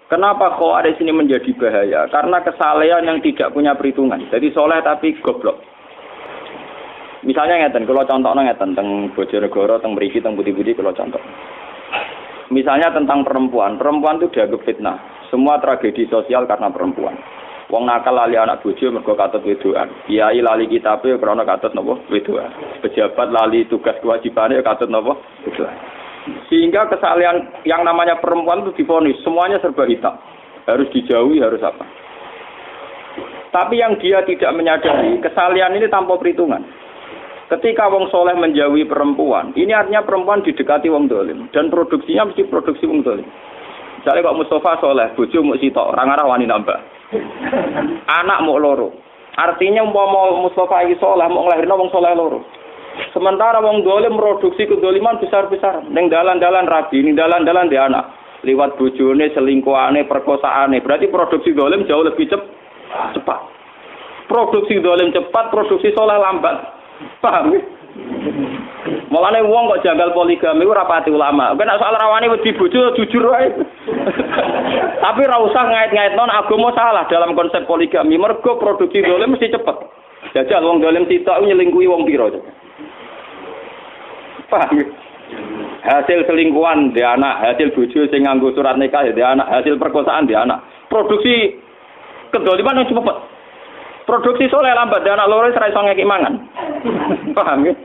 Kenapa Khawarij ini menjadi bahaya? Karena kesalehan yang tidak punya perhitungan. Jadi soleh tapi goblok. Misalnya ngeten, kalau contohnya ngeten teng Bojonegoro, teng mriki, teng Budi-Budi kalau contoh. Misalnya tentang perempuan itu dianggap fitnah. Semua tragedi sosial karena perempuan. Wong nakal lali anak bojo mergo katut wedoan. Kiai lali kitabe krana katut napa wedoan. Pejabat lali tugas kewajibane katut napa wedoan. Sehingga kesalahan yang namanya perempuan itu divonis semuanya serba hitam. Harus dijauhi, harus apa. Tapi yang dia tidak menyadari kesalahan ini tanpa perhitungan. Ketika wong soleh menjauhi perempuan, ini artinya perempuan didekati wong dolim dan produksinya mesti produksi wong dolim. Misalnya kok Mustafa soleh, bojo muk sitok, ora ngarah wani nambah. Anak muk loro. Artinya umpama Mustafa iki soleh muk nglahirno wong soleh loro. Sementara wong dolim produksi kedoliman besar-besaran. Ning dalan-dalan rabi, ning dalan-dalan di anak. Liwat bojone, selingkuhane, perkosaane. Berarti produksi dolim jauh lebih cepat. Produksi dolim cepat, produksi soleh lambat. Paham ya? Mulane wong kok janggal poligami ora pati ulama. Nek soal rawani wedi bojo jujur wae. Tapi ora usah ngait-ngaitno agama salah dalam konsep poligami. Mergo produksi dolim mesti cepet. Jajal wong dolim sitok nyelingkuhi wong pira. Paham ya? Hasil selingkuhan di anak, hasil bojo sing nganggo surat nikah di anak, hasil perkosaan di anak. Produksi kedoliman yang cepet. Produksi soleh lambat di anak loro ora iso ngeki mangan. Paham ya?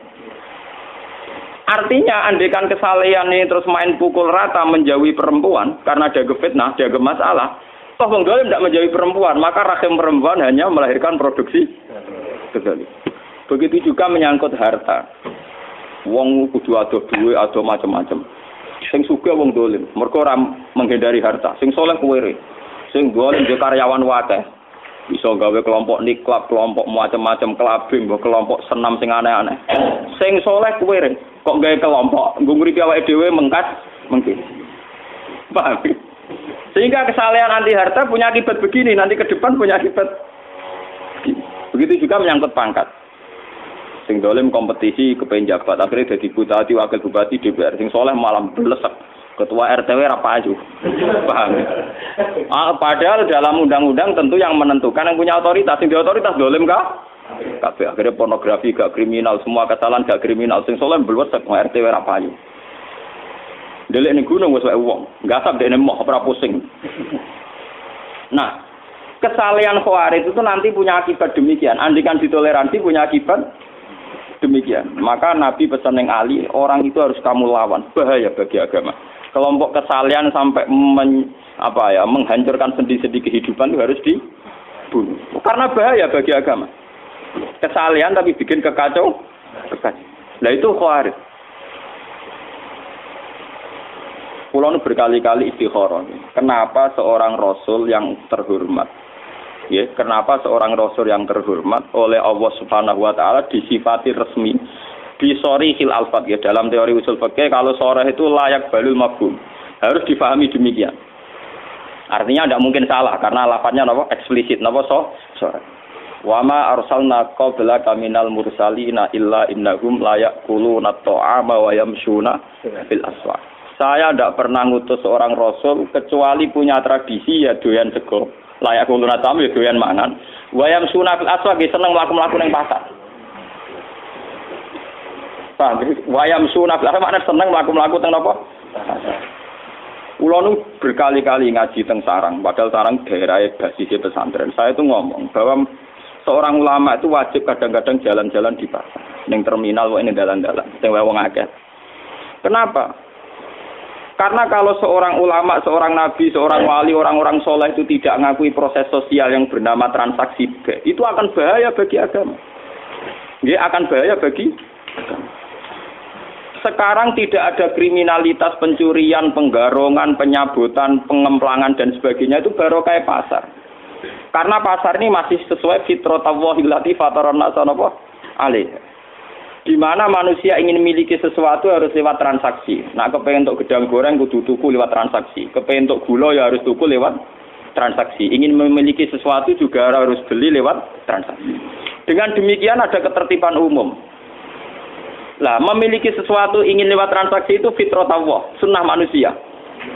Artinya andekan kesalehan ini terus main pukul rata menjauhi perempuan karena ada fitnah, ada masalah. Toh wong dolim tidak menjauhi perempuan, maka rahim perempuan hanya melahirkan produksi kedoliman. Begitu juga menyangkut harta. Wong kudu ado duwe, ado macam-macam. Sing sugih wong dolim, mergo ora menghindari harta. Sing saleh kuwere. Sing dolim yo karyawan wae. Bisa gawe kelompok niklab, kelompok macam-macam kelabing, kelompok senam sing aneh-aneh. Sing saleh kuwere, kok gawe kelompok nggo ngripi awake dhewe mengkas mungkin. Paham? Sehingga kesalehan anti harta punya akibat begini, nanti ke depan punya akibat. Begitu juga menyangkut pangkat. Sing dolim kompetisi kepengen jabat akhirnya jadi bupati wakil bupati DPR sing soleh malam belesek ketua RTW rapaju. Paham? Padahal dalam undang-undang tentu yang menentukan yang punya otoritas, sing di otoritas dolim kah? Kabeh akhirnya pornografi gak kriminal, semua kesalahan gak kriminal, sing soleh belesek RTW rapaju. Delik ning gunung wis wae wong, gasap dekne moh ora pusing. Nah, kesalehan Khawarij itu nanti punya akibat demikian. Andikan ditoleransi punya akibat demikian. Maka Nabi pesan yang Ali, orang itu harus kamu lawan. Bahaya bagi agama. Kelompok kesalehan sampai menghancurkan sendi-sendi kehidupan itu harus dibunuh. Karena bahaya bagi agama. Kesalehan tapi bikin kekacau. Nah itu Khawarij. Pulau berkali-kali istikharah. Kenapa seorang Rasul yang terhormat? Ya, kenapa seorang Rasul yang terhormat oleh Allah Subhanahu wa taala disifati resmi di sorihil alfat ya dalam teori usul fikih kalau sorah itu layak balul mafhum. Harus difahami demikian. Artinya tidak mungkin salah karena lafadznya napa eksplisit napa sorah. Wa ma arsalna qablaka minal mursalina illa innahum layakuluna ta'ama wa yamshuna fil aswaq. Saya tidak pernah ngutus seorang rasul kecuali punya tradisi ya doyan sego. Layak kuluna tamu ya doyan mangan. Wayam sunah fil aswaq seneng mlaku-mlaku ning pasar. Paham? Wayam sunah fil aswaq maknane seneng mlaku-mlaku teng napa? Kula nu berkali-kali ngaji teng Sarang, padahal Sarang daerah basisnya pesantren. Saya itu ngomong bahwa seorang ulama itu wajib kadang-kadang jalan-jalan di pasar, ning terminal wae ning dalan-dalan, sing wong akeh. Kenapa? Karena kalau seorang ulama, seorang nabi, seorang wali, orang-orang soleh itu tidak mengakui proses sosial yang bernama transaksi, itu akan bahaya bagi agama. Dia akan bahaya bagi agama. Sekarang tidak ada kriminalitas pencurian, penggarongan, penyabutan, pengemplangan dan sebagainya itu baru kayak pasar. Karena pasar ini masih sesuai fitratallahi allati fatarana alaiha. Di mana manusia ingin memiliki sesuatu harus lewat transaksi. Nah, kepengen untuk gedang goreng kudu tuku lewat transaksi. Kepengen untuk gula ya harus tuku lewat transaksi. Ingin memiliki sesuatu juga harus beli lewat transaksi. Dengan demikian ada ketertiban umum. Lah, memiliki sesuatu ingin lewat transaksi itu fitrah Allah, sunnah manusia.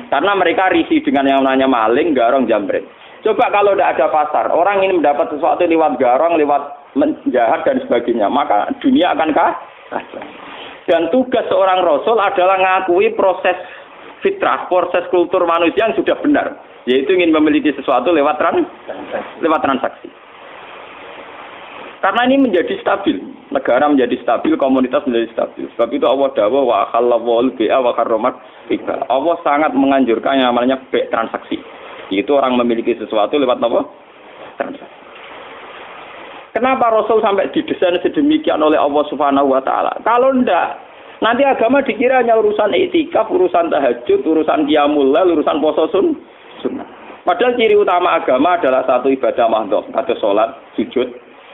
Karena mereka risih dengan yang namanya maling, garong, jambret. Coba kalau tidak ada pasar, orang ingin mendapat sesuatu lewat garong, lewat menjahat dan sebagainya, maka dunia akan kacau. Dan tugas seorang rasul adalah mengakui proses fitrah, proses kultur manusia yang sudah benar, yaitu ingin memiliki sesuatu lewat transaksi. Karena ini menjadi stabil, negara menjadi stabil, komunitas menjadi stabil. Sebab itu Allah dawuh wa khalawul bi'a wa karramat riba. Allah sangat menganjurkan yang namanya transaksi. Itu orang memiliki sesuatu lewat apa? Transaksi. Kenapa Rasul sampai didesain sedemikian oleh Allah Subhanahu wa taala? Kalau ndak, nanti agama dikira hanya urusan i'tikaf, urusan tahajud, urusan qiyamul lail, urusan puasa sunnah. Padahal ciri utama agama adalah satu ibadah mahdhuf, kata salat, sujud.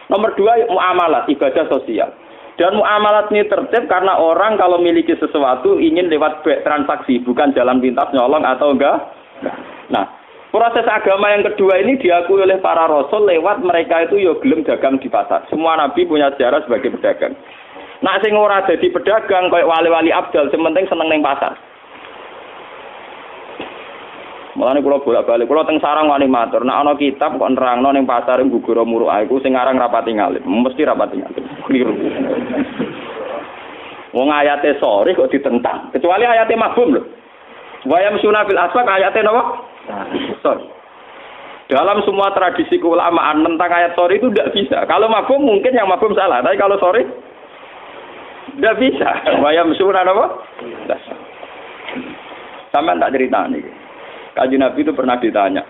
Nomor 2 muamalat, ibadah sosial. Dan muamalat ini tertib karena orang kalau memiliki sesuatu ingin lewat transaksi, bukan jalan pintas nyolong atau enggak. Nah, proses agama yang kedua ini diakui oleh para rasul lewat mereka itu yo gelem dagang di pasar. Semua nabi punya sejarah sebagai pedagang. Nak sing ora dadi pedagang kayak wali-wali abdal, sementing seneng ning pasar. Mulane kula bolak-balik, kula teng sarang wani matur, nek ana kitab kok nerangno ning pasar Gugura Muruk iku sing aran rapati ngalim, mesti rapati ngalim. Kliru. Wong ayate sore kok ditentang, kecuali ayate mafhum lho. Wa yamsuna fil aswaq ayate napa? Sorry. Dalam semua tradisi keulamaan tentang ayat sorry itu tidak bisa. Kalau mafhum mungkin yang mafhum salah, tapi kalau sorry tidak bisa. Wayam surah apa? Sampai tak cerita nih. Kaji Nabi itu pernah ditanya.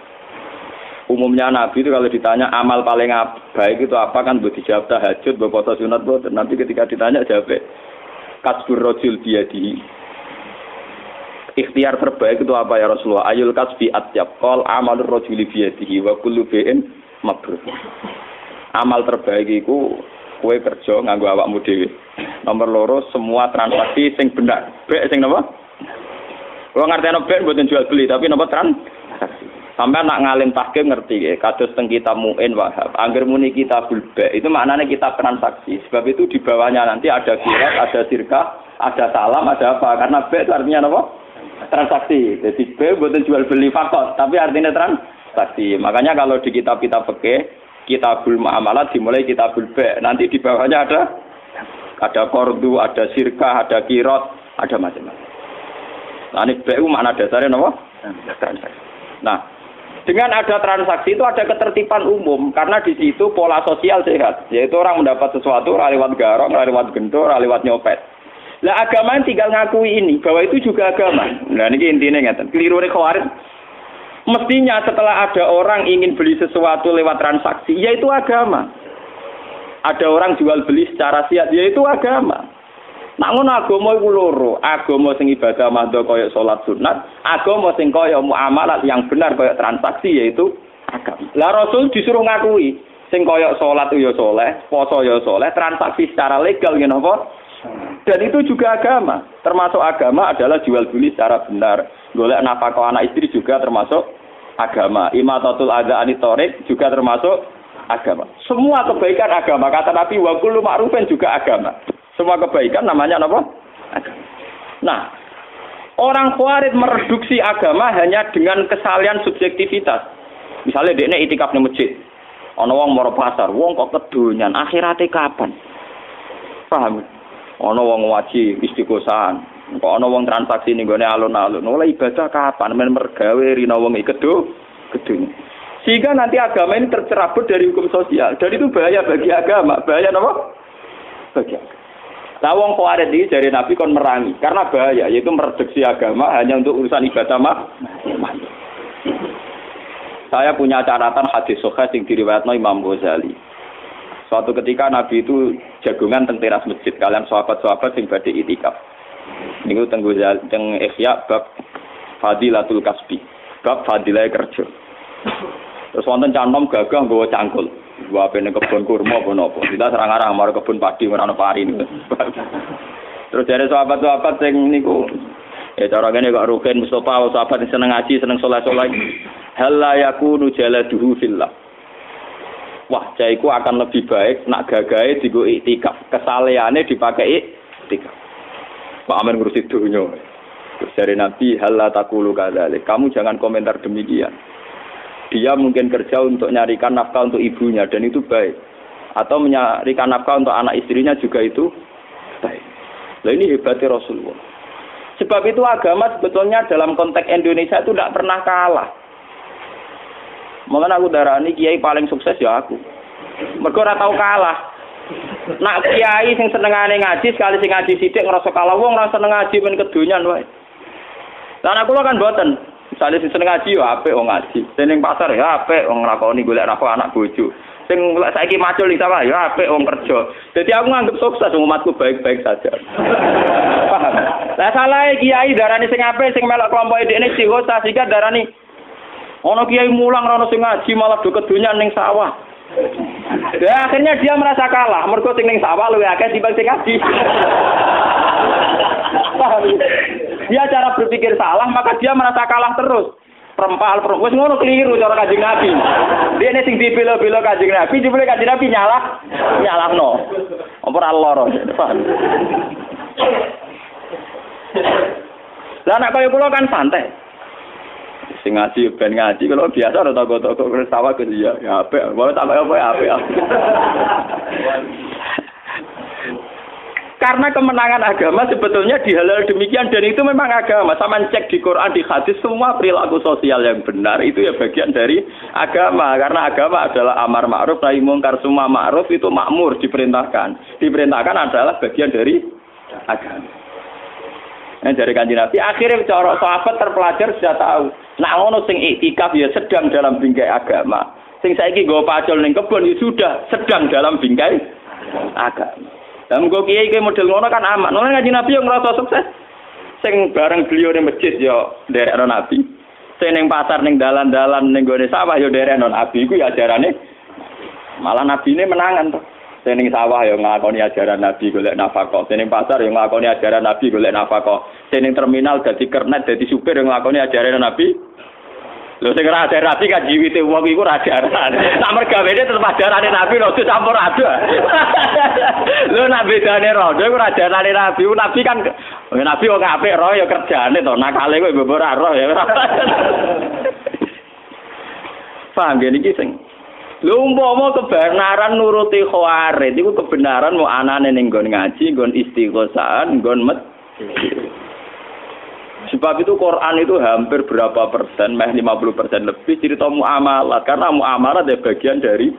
Umumnya Nabi itu kalau ditanya amal paling baik itu apa kan buat dijawab tahajud, buat puasa sunat, buat nanti ketika ditanya jawab kasbur rojul biyadihi. Ikhtiar terbaik itu apa ya Rasulullah? Ayul kasbi atyab qol amalur rajuli biyadihi wa kullu bi'in mabrur. Amal terbaik iku kowe kerja nganggo awakmu dhewe. Nomor 2 semua transaksi sing benar. Bek sing napa? Wong ngerteni bek mboten jual beli tapi napa transaksi. Sampai nak ngalim tahkim ngerti kados teng kitab Mu'in Wahab. Angger muni kitabul bek itu maknanya kitab transaksi. Sebab itu di bawahnya nanti ada kirat, ada sirkah, ada salam, ada apa? Karena bek itu artinya apa? Transaksi. Jadi B bukan jual beli fakot, tapi artinya transaksi. Makanya kalau di kitab-kitab fikih, kitabul muamalat dimulai kitabul B. Nanti di bawahnya ada kordu, ada sirkah, ada kirot, ada macam-macam. Nah, ini B itu makna dasarnya apa? Transaksi. Nah, dengan ada transaksi itu ada ketertiban umum karena di situ pola sosial sehat, yaitu orang mendapat sesuatu lewat garong, lewat gentor, lewat nyopet. Lah agama tinggal ngakui ini bahwa itu juga agama. Nah ini intinya ngeten. Kelirune Khawarij. Mestinya setelah ada orang ingin beli sesuatu lewat transaksi, yaitu agama. Ada orang jual beli secara siat, yaitu agama. Namun agama iku loro, agama sing ibadah mahdha kaya salat sunat, agama sing kaya muamalat yang benar kaya transaksi yaitu agama. Lah Rasul disuruh ngakui sing kaya salat ya saleh, poso ya saleh, transaksi secara legal ngene apa? Dan itu juga agama. Termasuk agama adalah jual beli secara benar. Golek nafkah anak istri juga termasuk agama. Imatatul adza anitorik juga termasuk agama. Semua kebaikan agama. Kata Nabi wa kullu ma'rufin juga agama. Semua kebaikan namanya apa? Agama. Nah, orang Khawarij mereduksi agama hanya dengan kesalahan subjektivitas. Misalnya dekne itikaf nang masjid. Ana wong mara pasar, wong kok kedonyan, akhirate kapan? Paham? Ana wong waji istiqosahan. Kok ana wong transaksi ning gone alun-alun. Oleh ibadah kapan? Men mergawe rina wong kedonyan. Sehingga nanti agama ini tercerabut dari hukum sosial. Dan itu bahaya bagi agama. Bahaya apa? Bagi agama. Nah, wong Khawarij iki dari Nabi kon merangi karena bahaya, yaitu mereduksi agama hanya untuk urusan ibadah Saya punya catatan hadis sahih yang diriwayatkan Imam Ghazali. Suatu ketika Nabi itu jagungan teng teras masjid kalian sahabat-sahabat sing badhe itikaf. Niku teng Ghazali teng Ihya bab Fadilatul Kasbi, bab fadilah kerja. Terus wonten canom gagah nggawa cangkul. Gua pengen kebun kurma apa napa. Kita serang-arang marang kebun padi ora ana pari niku. Terus jare sahabat-sahabat sing niku cara ngene kok Rukin Mustofa sahabat sing seneng ngaji, seneng saleh-saleh. Hal la yakunu jaladuhu fillah. Wah, jaiku akan lebih baik nak gagahe digo iktikaf. Kesaleane dipakai iktikaf. Pak Amin ngurusi dunya. Terus dari Nabi, hal la taqulu kadzalik. Kamu jangan komentar demikian. Dia mungkin kerja untuk nyarikan nafkah untuk ibunya dan itu baik. Atau menyarikan nafkah untuk anak istrinya juga itu baik. Nah ini hebatnya Rasulullah. Sebab itu agama sebetulnya dalam konteks Indonesia itu tidak pernah kalah. Makanya aku darani kiai paling sukses ya aku. Mergo ora tau kalah. Nak kiai sing senengane ngaji sekali sing ngaji sithik ngrasa kalah wong ora seneng ngaji men kedonyan wae. Lan aku kan mboten. Misale sing seneng ngaji ya apik wong ngaji. Sing ning pasar ya apik wong nglakoni golek nafkah anak bojo. Sing saiki macul di sawah ya apik wong kerja. Dadi aku nganggep sukses umatku baik-baik saja. Paham? Lah salah kiai darani sing apik sing melok kelompok dekne dihosa sing darani ono kiai mulang ora ono sing ngaji malah do kedonyan ning sawah. Ya akhirnya dia merasa kalah mergo sing ning sawah luwih akeh dibanding sing ngaji. Dia cara berpikir salah maka dia merasa kalah terus. Perempal wis ngono keliru cara Kanjeng Nabi. Dene sing dibela-bela Kanjeng Nabi, jebule Kanjeng Nabi nyalahno. Apa ora lara. Lah nek kaya kula kan santai. Sing ngaji ben ngaji kalau biasa ora toko-toko sawah ke dia. Ya apik, wae tak apa apik. Karena kemenangan agama sebetulnya dihalal demikian dan itu memang agama. Sama cek di Quran, di hadis, semua perilaku sosial yang benar itu ya bagian dari agama. Karena agama adalah amar ma'ruf nahi mungkar, semua ma'ruf itu makmur diperintahkan. Diperintahkan adalah bagian dari agama. Nah, dari Kanjeng Nabi akhirnya cara sahabat terpelajar sudah tahu. Nah ngono sing iktikaf ya sedang dalam bingkai agama. Sing saiki nggo pacul ning kebon ya sudah sedang dalam bingkai agama. Lah mengko kiai ki model ngono kan aman. Ngono Kanjeng Nabi yang ngrasa sukses. Sing bareng beliau ning masjid ya nderekno Nabi. Sing ning pasar ning dalan-dalan ning gone sawah ya nderekno Nabi iku ya ajarane malah nabine menangan to. Sing ning sawah ya nglakoni ajaran Nabi golek nafkah. Sing ning pasar ya nglakoni ajaran Nabi golek nafkah. Sing ning terminal dadi kernet dadi supir ya nglakoni ajaran Nabi. Lho sing ora ajaran Nabi kan jiwite wong iku ora ajaran. Sak mergawene tetep ajarane Nabi lho campur aduk. Lho nek bedane rodo iku ora ajarane Nabi. Nabi kan Nabi wong apik roh ya kerjane to. Nakale kowe mbok ora roh ya. Paham niki sing lho umpama kebenaran nuruti khawarid iku kebenaran mau anane ning nggon ngaji, nggon istighosahan, nggon sebab itu Quran itu hampir berapa persen, meh 50% lebih cerita muamalat karena muamalat adalah bagian dari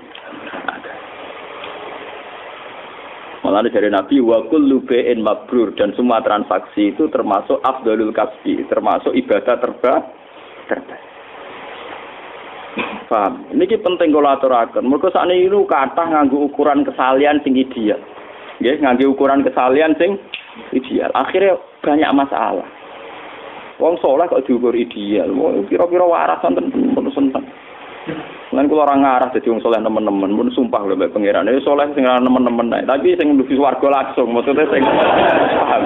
malah dari Nabi wa kullu bai'in mabrur dan semua transaksi itu termasuk afdalul kasbi, termasuk ibadah terbaik. Paham. Niki penting kula aturaken. Mergo sakniki niku kathah nganggo ukuran kesalian sing ideal. Nggih, nganggo ukuran kesalian sing ideal. Akhirnya banyak masalah. Wong saleh kok diukur ideal. Wong kira-kira waras wonten seneng. Lan kula ora ngarah dadi wong saleh nemen-nemen, mun sumpah lho mbek pangeran. Ya saleh sing ora nemen-nemen ae, tapi sing mlebu swarga langsung, maksudnya sing paham.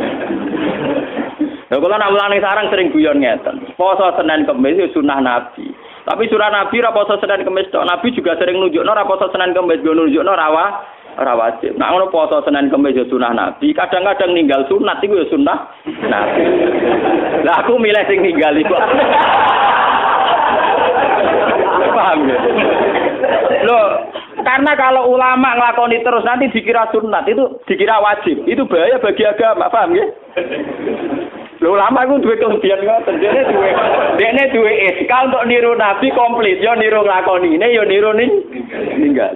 Lha kula nak mulane sarang sering guyon ngeten. Poso Senin Kamis itu sunah Nabi. Tapi surah Nabi ra poso Senin Kamis tok. Nabi juga sering nunjukno ra poso Senin Kamis, go nunjukno ora wajib. Nek ngono poso Senin Kamis ya sunah Nabi, kadang-kadang ninggal sunat iku ya sunah Nabi. Lah aku milih sing ninggal iku. Paham ya? Loh, karena kalau ulama nglakoni terus nanti dikira sunat, itu dikira wajib. Itu bahaya bagi agama, paham ya? Lho ulama iku duwe kelebihan ngoten. Dene duwe iskal untuk niru Nabi komplit, yo niru nglakonine, yo niru ninggal.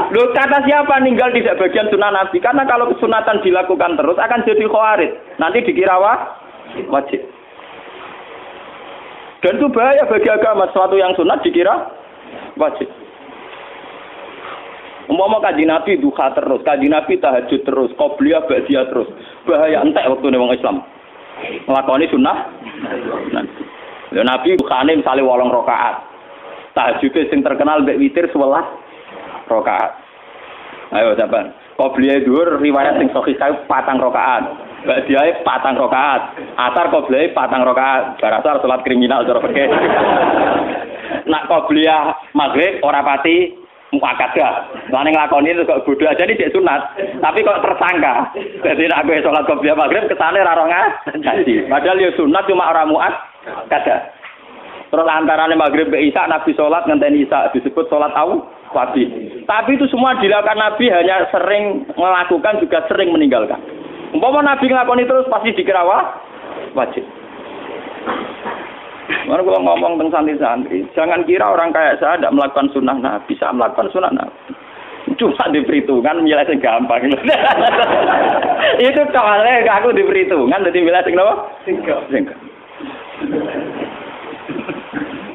Lho kata siapa ninggal tidak bagian sunnah Nabi? Karena kalau kesunatan dilakukan terus akan jadi khawarij. Nanti dikira wajib. Dan itu bahaya bagi agama, sesuatu yang sunat dikira wajib. Umpama Kanjeng Nabi duha terus, Kanjeng Nabi tahajud terus, qobliyah ba'diyah terus. Bahaya entek waktune wong Islam. Nglakoni sunah. Lha Nabi duhane misale 8 rakaat. Tahajud sing terkenal mbek witir 11 rakaat. Ayo sampean. Qobliyah dhuwur riwayat sing sahih 4 rakaat. Ba'diyah 4 rakaat. Asar qobliyah 4 rakaat. Barasar salat kriminal cara fikih. Nak qobliyah maghrib ora pati muakadah. Lan nglakoni itu kok bodho aja ini cek sunat, tapi kok tersangka. Jadi nek aku salat qobliyah maghrib kesane ra ora ngaji. Padahal ya sunat cuma ora muakadah. Terus antarane maghrib ke isya Nabi salat ngenteni isya disebut salat wajib. Tapi itu semua dilakukan Nabi hanya sering melakukan juga sering meninggalkan. Umpama Nabi nglakoni terus pasti dikira wajib. Mana kalau ngomong tentang santri-santri, jangan kira orang kayak saya tidak melakukan sunnah Nabi, bisa melakukan sunnah Nabi. Cuma di perhitungan milih gampang. Itu soalnya aku di perhitungan, jadi milih sing apa? Singkat.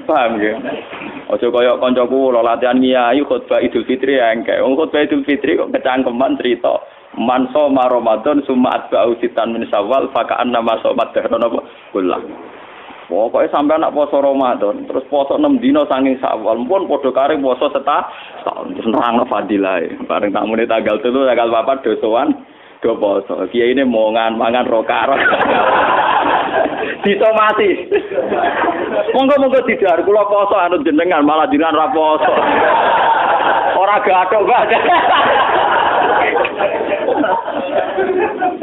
Paham ya? Ojo koyo kancaku lo latihan ngiyai khutbah Idul Fitri engke. Wong khutbah Idul Fitri kok kecangkeman cerita man shoma Ramadan summa atba'u sitan min Syawal fa ka'anna ma shomat dahron apa kullah. Pokoke sampai anak poso Ramadan, terus poso 6 dina saking Syawal, pun padha kare poso setahun terus nerangno fadilahe. Bareng tamune tanggal 3 tanggal 4 dosoan do poso. Kiai ini mangan rokaro. Disomasi. Monggo didhar kula poso anut jenengan malah jenengan ra poso. Ora gathok banget.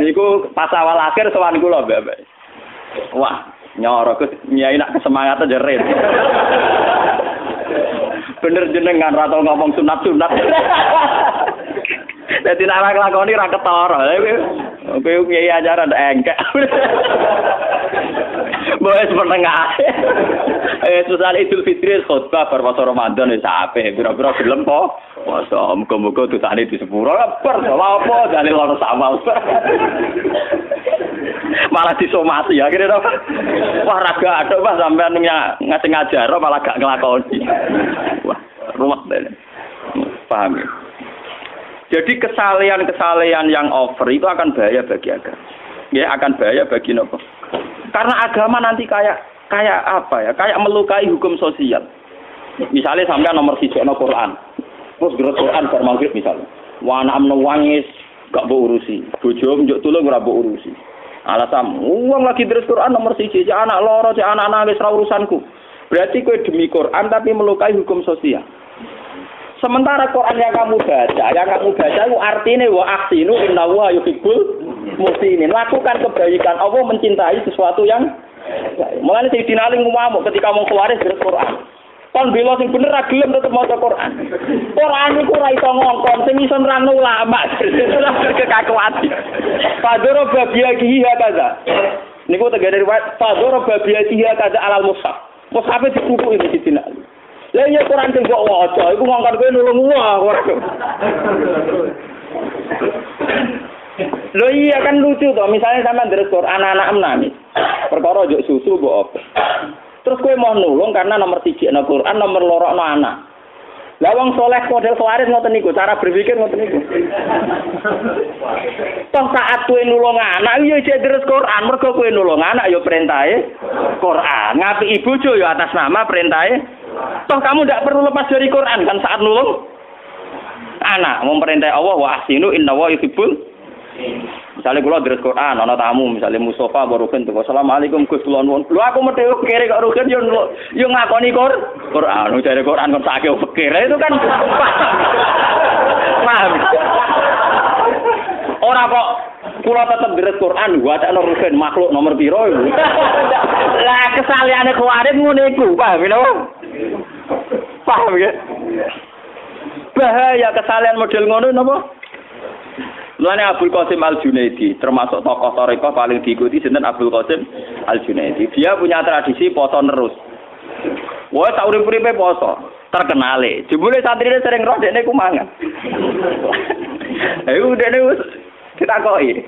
Niku pas awal akhir sowan kula, Mbak. Wah, nyoro nyai nak kesemangat jerit. Bener jenengan ra tau ngomong sunat-sunat. Dadi nek lakoni ra ketara. Kowe nyai ajaran engkek. Boes menengah. Susah Idul Fitri khutbah berpuasa Ramadan wis apik. Pira-pira gelem po. Puasa muga-muga dosane di sepuro. Ber apa dalil ora sama. Malah disomasi ya kira apa? Wah raga aduk Pak sampean ngasih ngajar malah gak nglakoni. Wah, ruwet dene. Paham ya? Jadi kesalehan-kesalehan yang over itu akan bahaya bagi agama. Ya akan bahaya bagi nopo. Karena agama nanti kayak apa ya? Kayak melukai hukum sosial. Misalnya sampean nomor 1 no Quran. Terus gerak Quran bar maghrib misalnya. Wa anak nangis gak mbok urusi. Bojo njuk tulung ora mbok urusi. Alasan uang lagi terus Quran nomor 1, cek anak loro, cek anak nangis ra urusanku. Berarti kowe demi Quran tapi melukai hukum sosial. Sementara Quran yang kamu baca itu artinya wa ahsinu innallaha yuhibbul muhsinin. Lakukan kebaikan. Allah mencintai sesuatu yang mulane Sayyidina Ali ngomong ketika mau keluar dari Quran. Kon bela sing bener ra gelem tetep maca Quran. Quran iku ora iso ngongkon, sing iso nerangno ulama. Kekakuati. Padoro babiyahi kaza. Niku tegere riwayat padoro babiyahi kaza alal mushaf. Mushaf dikuku iki Sayyidina Ali. Lah iya Quran sing mbok waca iku ngongkon kowe nulung ora. Loh iya kan lucu toh, misalnya sampean deres Quran anak-anak nangis. Perkara njuk susu mbok apa. Terus kowe mau nulung karena nomor 3 ana Quran, nomor 2 ana anak. Lah wong saleh model khawaris ngoten niku, cara berpikir ngoten niku. Toh saat kowe nulung anak yo jek deres Quran, mergo kowe nulung anak yo perintahe Quran. Ngapi bojo yo atas nama perintahe. Toh kamu tidak perlu lepas dari Quran kan saat nulung anak memperintah Allah wa ahsinu innallaha yuhibbul. Misalnya kula deres Quran ana tamu misalnya Mustafa baruken tuh Assalamualaikum Gus kula nuwun. Lho aku mesti kere kok rugen yo ngakoni Quran. Jare Quran kok sakake fikir itu kan paham. Ora kok kula tetep deres Quran wacana rugen makhluk nomor piro iku. Lah kesaleane kuwarit ngene iku, paham lho. Paham ya? Bahaya kesalahan model ngono napa? Mulane Abdul Qasim Al-Junaidi termasuk tokoh tarekah paling diikuti sinten Abdul Qasim Al-Junaidi. Dia punya tradisi poso terus. Wah, sak urip-uripe poso, terkenale. Jebule santrine sering roh dekne ku mangan. Ayo dekne wis ditakoki.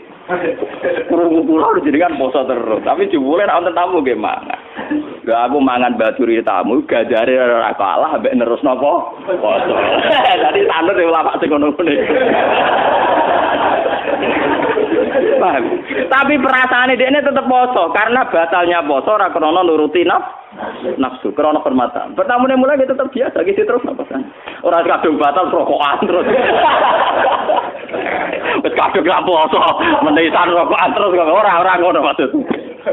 Kurang-kurang jenengan poso terus, tapi jebule nek wonten tamu nggih mangan. Lha aku mangan baturi tamu gajare ora kalah mbek nerus napa? Poso. Dadi sanut e ulama sing ngono-ngono. Paham. Tapi perasaane dekne tetep poso karena batalnya poso ora krana nuruti nafsu, krana permata. Pertamune mulai dia tetep biasa iki terus napa kan. Ora kadung batal rokokan terus. Wis kadung gak poso, menisan rokokan terus kok ora ngono maksud.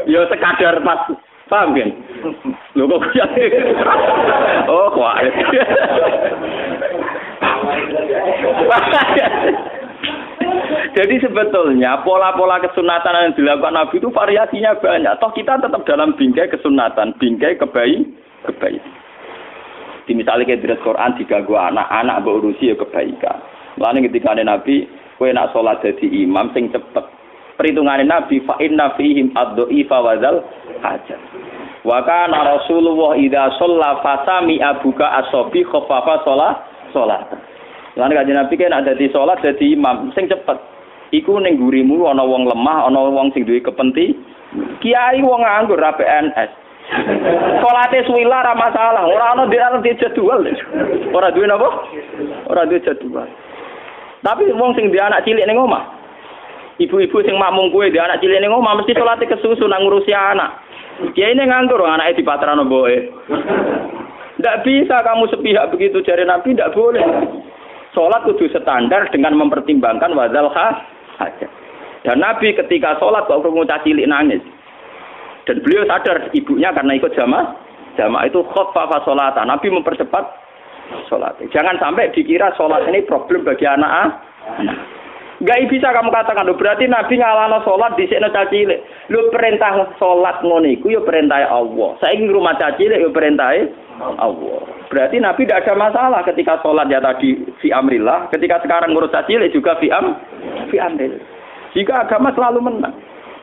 Ya sekadar pas paham kan? Lho kok oh kuat. Jadi sebetulnya pola-pola kesunatan yang dilakukan Nabi itu variasinya banyak. Toh kita tetap dalam bingkai kesunatan, bingkai kebaikan. Di misalnya kayak di Quran diganggu anak berurusi ya kebaikan. Lalu ketika ada Nabi, kowe nak sholat jadi imam sing cepet. Perhitungan Nabi fa inna fihim ad-dha'ifa wa dzal hajat. Wa kana Rasulullah idza shalla fasami abuka as-sabi khaffafa sholat. Lalu kanjeng Nabi kan ada di sholat jadi imam sing cepet. Iku ning gurimu ana wong lemah, ana wong sing duwe kepenti. Kiai wong nganggur ra PNS. Salate suwila ra masalah, ora ana di jadwal. Ora duwe napa? Ora duwe jadwal. Tapi wong sing duwe anak cilik ning omah. Ibu-ibu sing makmum kuwe duwe anak cilik ning omah mesti salate kesusu nang ngurusi anak. Kiai ini nganggur anake dipatrano mboke. Ndak bisa kamu sepihak begitu jare Nabi, ndak boleh. Salat kudu standar dengan mempertimbangkan wadzal hajat. Dan Nabi ketika sholat kok ngocah cilik nangis. Dan beliau sadar ibunya karena ikut jamaah itu khaffafa sholatan. Nabi mempercepat sholat. Jangan sampai dikira sholat ini problem bagi anak. Enggak bisa kamu katakan lho berarti Nabi ngalano sholat dhisikno cah cilik. Lho perintah sholat ngono iku ya perintah Allah. Saiki rumah cah cilik ya perintah Allah. Berarti Nabi tidak ada masalah ketika sholat ya tadi fi amrillah, ketika sekarang ngurus cah cilik juga fi amrillah. Jika agama selalu menang.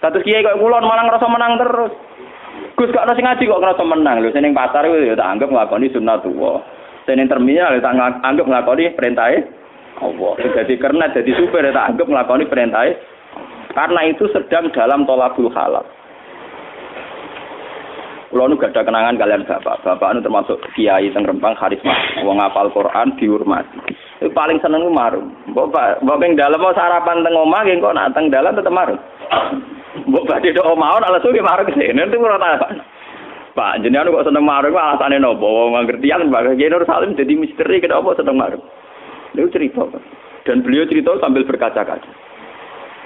Kados kiai kok kula malah ngerasa menang terus. Gus gak ono sing ngaji kok ngerasa menang lho. Sing ning pasar ya tak anggap nglakoni sunnatullah. Sing ning terminal ya tak anggap nglakoni perintahe Allah. Jadi karena jadi supir ya tak anggap nglakoni perintahe. Karena itu sedang dalam tolabul halal. Kulo nu gak ada kenangan kalian bapak nu termasuk kiai teng Rempang karisma. Wong hafal Quran dihormati. Itu paling seneng ku marung. Mbok ping dalem mau sarapan teng omah nggih kok nak teng dalan tetep marung. Mbok badhe tok omah ora langsung marung kesene itu ora tak. Pak jenengan kok seneng marung ku alasane napa? Wong ngertian Pak Kiai Nur Salim jadi misteri kenapa seneng marung. Itu cerita. Dan beliau cerita sambil berkaca-kaca.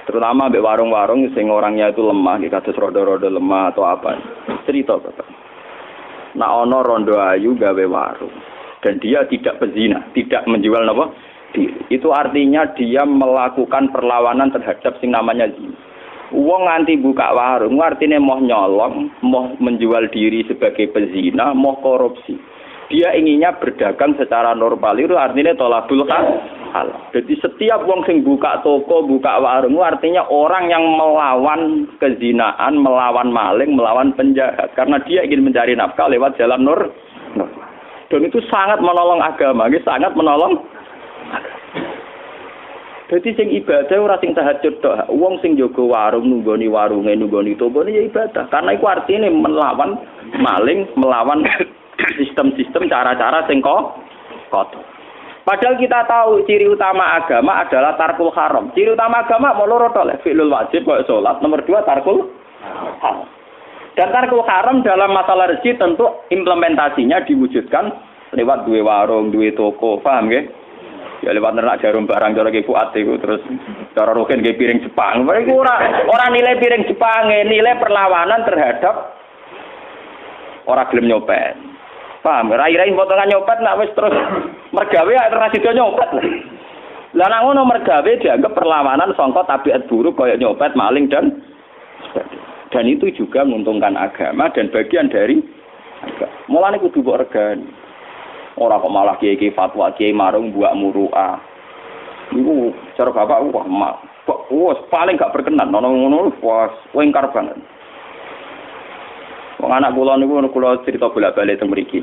Terutama mbek warung-warung sing orangnya itu lemah, kados rodo-rodo lemah atau apa. Cerita Bapak. Nak ana rondo ayu gawe warung dan dia tidak pezina, tidak menjual napa? Diri. Itu artinya dia melakukan perlawanan terhadap sing namanya zina. Wong nganti buka warung artinya mau nyolong, mau menjual diri sebagai pezina, mau korupsi. Dia inginnya berdagang secara normal itu artinya tolabul halal. Jadi setiap wong sing buka toko, buka warung artinya orang yang melawan kezinaan, melawan maling, melawan penjahat karena dia ingin mencari nafkah lewat jalan normal. Dan itu sangat menolong agama, sangat menolong. Jadi sing ibadah ora sing tahajud tok. Wong sing jaga warung nunggoni warunge, nunggoni tokone ya ibadah. Karena itu artinya melawan maling, melawan sistem-sistem cara-cara sing kotor. Padahal kita tahu ciri utama agama adalah tarkul haram. Ciri utama agama mau loro tok lek fi'lul wajib kok salat, nomor 2 tarkul haram. Dan tarkul haram dalam masalah rezeki tentu implementasinya diwujudkan lewat duwe warung, duwe toko, paham nggih? Ya lewat nernak jarum barang cara ki Fuad iku terus cara roken nggih piring Jepang. Iku ora nilai piring Jepang, nilai perlawanan terhadap ora gelem nyopet. Paham, rai-rai potongan nyopet nak wis terus mergawe ora sida nyopet. Lah nang ngono mergawe dianggap perlawanan sangka tabiat buruk kaya nyopet, maling dan itu juga menguntungkan agama dan bagian dari agama. Mulane kudu mbok regani. Ora kok malah kiai fatwa kiai marung buak muruah. Niku cara bapak wah paling gak berkenan ngono wah wengkar banget. Wong anak kula niku kula cerita bolak-balik teng mriki.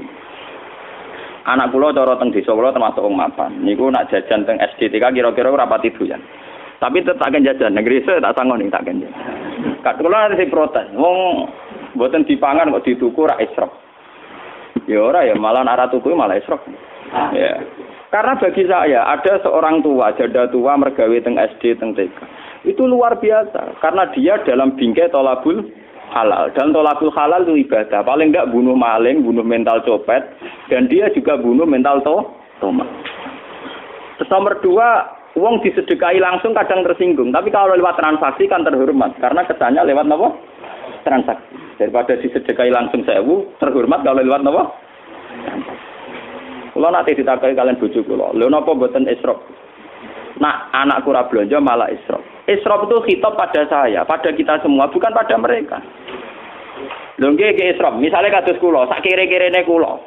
Anak kula cara teng desa kula termasuk wong mapan. Niku nak jajan teng SDTK kira-kira ora pati doyan. Tapi tetep tak jajan negeri se tak sangoni tak kenjen. Kak kula nanti protes. Wong mboten dipangan kok dituku ra israf. Ya ora ya malah ora tuku malah israf. Ya. Karena bagi saya ada seorang tua, janda tua mergawe teng SD teng TK. Itu luar biasa karena dia dalam bingkai tolabul halal. Dan tolabul halal itu ibadah. Paling enggak bunuh maling, bunuh mental copet. Dan dia juga bunuh mental tomat. Terus nomor 2, uang disedekahi langsung kadang tersinggung. Tapi kalau lewat transaksi kan terhormat. Karena kesannya lewat apa? Transaksi. Daripada disedekahi langsung 1000, terhormat kalau lewat apa? Kula nate ditakoki kalian bojo kula, lho napa mboten israf? Nak anakku ora blonjo malah israf. Israf itu khitab pada saya, pada kita semua, bukan pada mereka. Lho nggih israf, misale kados kula, sak kire-kirene kula.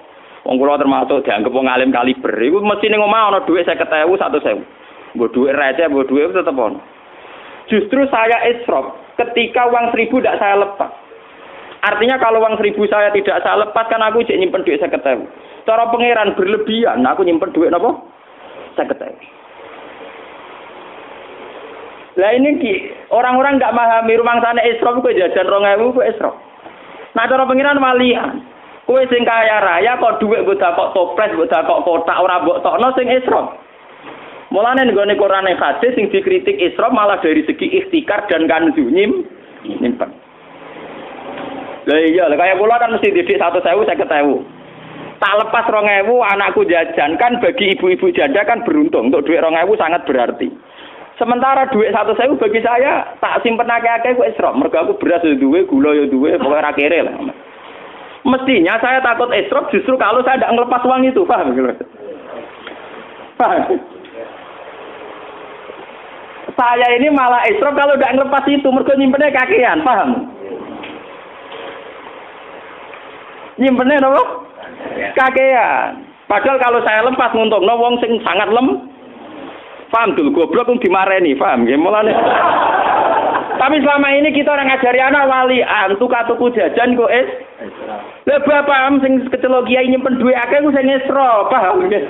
Wong kula termasuk dianggep wong alim kaliber. Iku mesti ning omah ana dhuwit 50.000, 100.000. Mbok dhuwit receh, mbok dhuwit tetep ono. Justru saya israf ketika uang 1.000 tidak saya lepas. Artinya kalau uang 1.000 saya tidak saya lepas kan aku jek nyimpen dhuwit 50.000. Cara pangeran berlebihan, aku nyimpen dhuwit napa? 50.000. Lah ini orang-orang enggak memahami rumangsane israf kowe jajan 2.000 kowe israf. Nah cara pangeran walian. Kowe sing kaya raya kok dhuwit mbok dakok toples, mbok dakok kotak ora mbok tokno sing israf. Mulane nggone Quran e hadis sing dikritik israf malah dari segi ikhtikar dan kanzu nyimpen. Lah iya, kaya kula kan mesti didik 100.000 50.000. Tak lepas 2.000 anakku jajan kan bagi ibu-ibu janda kan beruntung untuk duit 2.000 sangat berarti. Sementara duit 100.000 bagi saya tak simpen akeh-akeh ku israf. Mergo aku beras yo duwe, gula yo duwe, pokoke ora kere lah. Mestinya saya takut israf justru kalau saya tidak ngelepas uang itu, paham? Paham? Saya ini malah israf kalau tidak ngelepas itu, mergo nyimpennya kakean, paham? Nyimpennya apa? Kakean. Padahal kalau saya lepas nguntungno wong sing sangat paham dul goblok kung dimareni, paham nggih mulane. Tapi selama ini kita orang ngajari anak walian tuku jajan kok lha bapak sing kecelok kiai nyimpen duit akeh ku sing esro, paham nggih.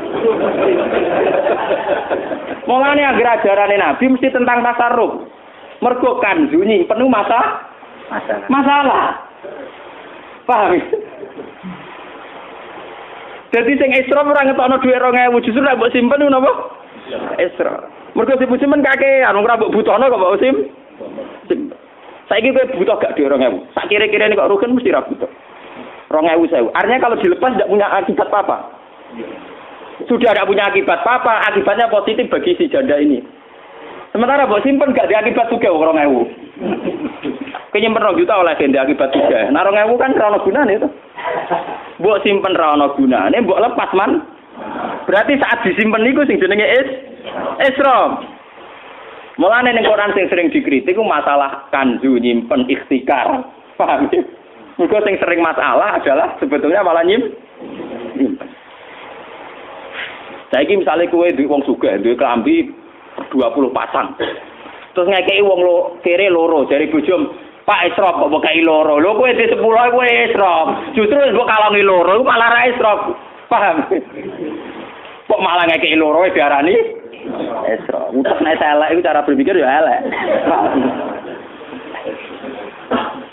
Mulane anggere ajarane Nabi mesti tentang tasarruf. Mergo kanzu nyimpen masalah. Paham? Jadi sing isra ora ngetokno dhuwit 2.000 justru nek mbok simpen napa? Isra. Mergo simpen kakean ora mbok butuhno kok mbok simpen. Saiki kowe butuh gak dhuwit 2.000. Sak kira-kirane kok rugen mesti ra butuh. 2.000. Artinya kalau dilepas tidak punya akibat apa-apa. Sudah tidak punya akibat apa-apa, akibatnya positif bagi si janda ini. Sementara mbok simpen gak ada akibat juga 2.000. Nyimpen 2 juta oleh gende akibat juga. Nah 2.000 kan ora ono gunane itu. Mbok simpen ra ono gunane, mbok lepas man. Berarti saat disimpen niku sing jenenge isra. Mulane ning Quran sing sering dikritik ku masalah kanzu nyimpen ikhtikar. Paham ya? Mergo sing sering masalah adalah sebetulnya malah nyimpen. Saiki misale kowe duwe wong sugih, duwe klambi 20 pasang. Terus ngekeki wong kere loro jare bojom Pak Isrof kok kei loro. Lho kowe di 10 kowe Isrof. Justru mbok kalongi loro iku malah ra Isrof. Paham? Kok malah ngekeki loro diarani Isrof. Untuk nek elek iku cara berpikir ya elek.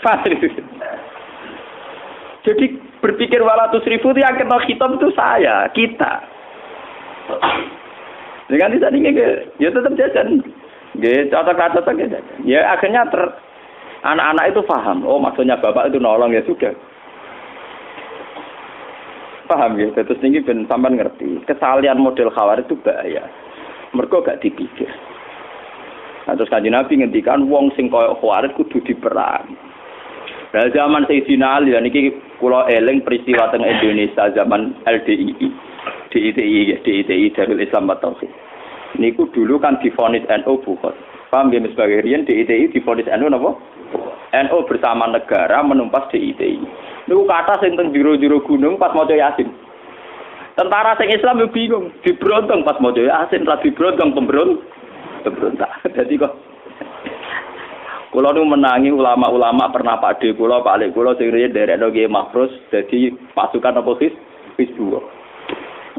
Paham? Jadi berpikir walatus ribu itu yang kena khitab itu saya, kita. Dengan tidak ingin ya tetap jajan. Nggih, cocok-cocok gitu. Ya akhirnya anak-anak itu paham. Oh, maksudnya bapak itu nolong ya sudah. Paham ya. Terus tinggi ben sampean ngerti. Kesalahan model khawarij itu bahaya. Mergo gak dipikir. Nah, terus Kanjeng Nabi ngendikan wong sing koyo khawarij kudu diperang. Nah, zaman Sayyidina Ali niki kula eling peristiwa teng Indonesia zaman LDII. DITI Darul Islam Tauhid. Niku dulu kan divonis NU bukan. Paham ya sebagai riyen DITI divonis NU napa? NU bersama negara menumpas DITI. Niku kata sing teng jero-jero gunung pas maca Yasin. Tentara sing Islam yo bingung, dibrontong pas maca Yasin, ra dibrontong pemberontak. Dadi kok kula nu menangi ulama-ulama pernah Pak D kula, Pak Lek kula sing riyen derekno Kiai Mahfuz dadi pasukan apa Hizbullah.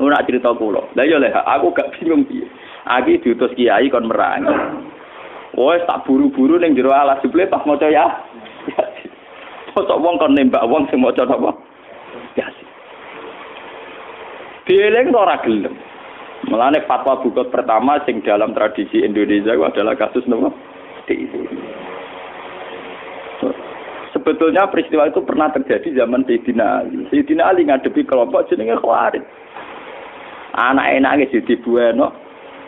Ora cerita kula. Lah ya leh aku gak bingung piye. Aki diutus kiai kon merangi. Wes tak buru-buru ning jero alas jebule pas maca ya. Foto wong kon nembak wong sing maca napa? Ya. Dieleng ora gelem. Mulane fatwa bukot pertama sing dalam tradisi Indonesia itu adalah kasus napa? Sebetulnya peristiwa itu pernah terjadi zaman Sayyidina Ali. Sayyidina Ali ngadepi kelompok jenenge Khawarij. Anak enake dibueno,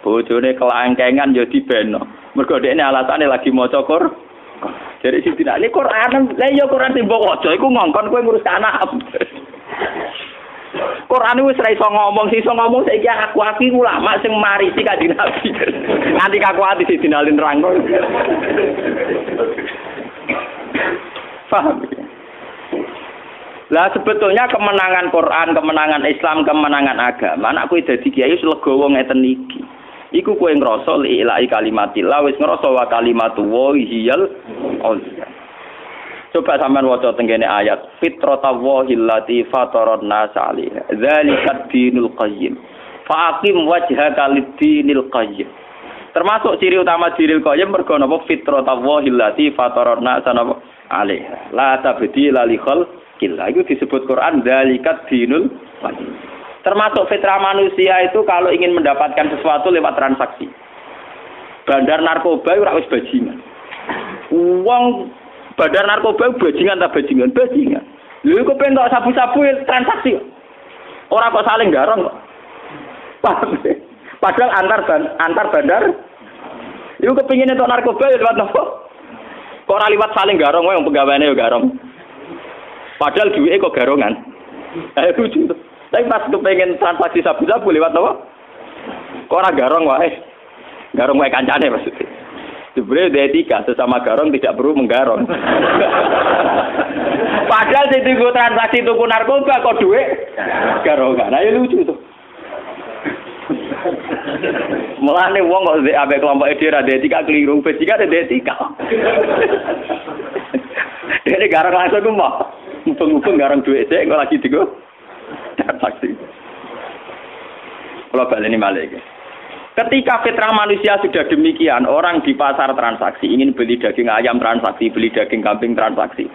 bojone kelangkengan yo dibeno. Mergo dekne alasane lagi maca Quran. Jadi Sayyidina Ali Quran, lha yo Quran timbok waca iku ngongkon kowe ngurus anak. Quran Quran wis ora iso ngomong, sing iso ngomong saiki aku ulama sing marisi Kanjeng Nabi. Nganti aku ati dinalin nerangno. Paham? Lah sebetulnya kemenangan Quran, kemenangan Islam, kemenangan agama, nek kowe dadi kiai wis legowo ngeten iki. Iku kowe ngrasa ilahi kalimatillah wis ngrasa wa kalimatu wa hiyal ulya. Coba sampean waca tengene ayat fitratallahi allati fataran nas 'alaiha. Dzalikat dinul qayyim. Faqim wajhaka lid-dinil qayyim. Termasuk ciri utama dinil qayyim mergo napa fitratallahi allati fataran nas 'alaiha. La tabdila li khalqillah. Itu disebut Quran dzalikat dinul qayyim. Termasuk fitrah manusia itu kalau ingin mendapatkan sesuatu lewat transaksi. Bandar narkoba ora wis bajingan. Uang bandar narkoba bajingan tak bajingan. Lha kok pengen sabu-sabu transaksi. Ora kok saling garong kok. Padahal antar bandar iku kepengin entuk narkoba ya lewat nopo? Kok ora liwat saling garong wae wong pegawene ya garong. Padahal duwike kok garongan. Ayo lucu. Tapi pas kepengin transaksi sabu-sabu lewat nopo? Kok ora garong wae. Garong wae kancane maksudnya. Sebenarnya etika sesama garong tidak perlu menggarong. Padahal di transaksi tuku narkoba kok duit garongan. Ayo lucu tuh. Mulane wong kok ambek kelompok ide ra etika keliru, etika ada etika. Dene garong langsung ku mau. Mumpung garong duit sik kok lagi digo transaksi. Kalau baleni malih iki. Ketika fitrah manusia sudah demikian, orang di pasar transaksi, ingin beli daging ayam transaksi, beli daging kambing transaksi.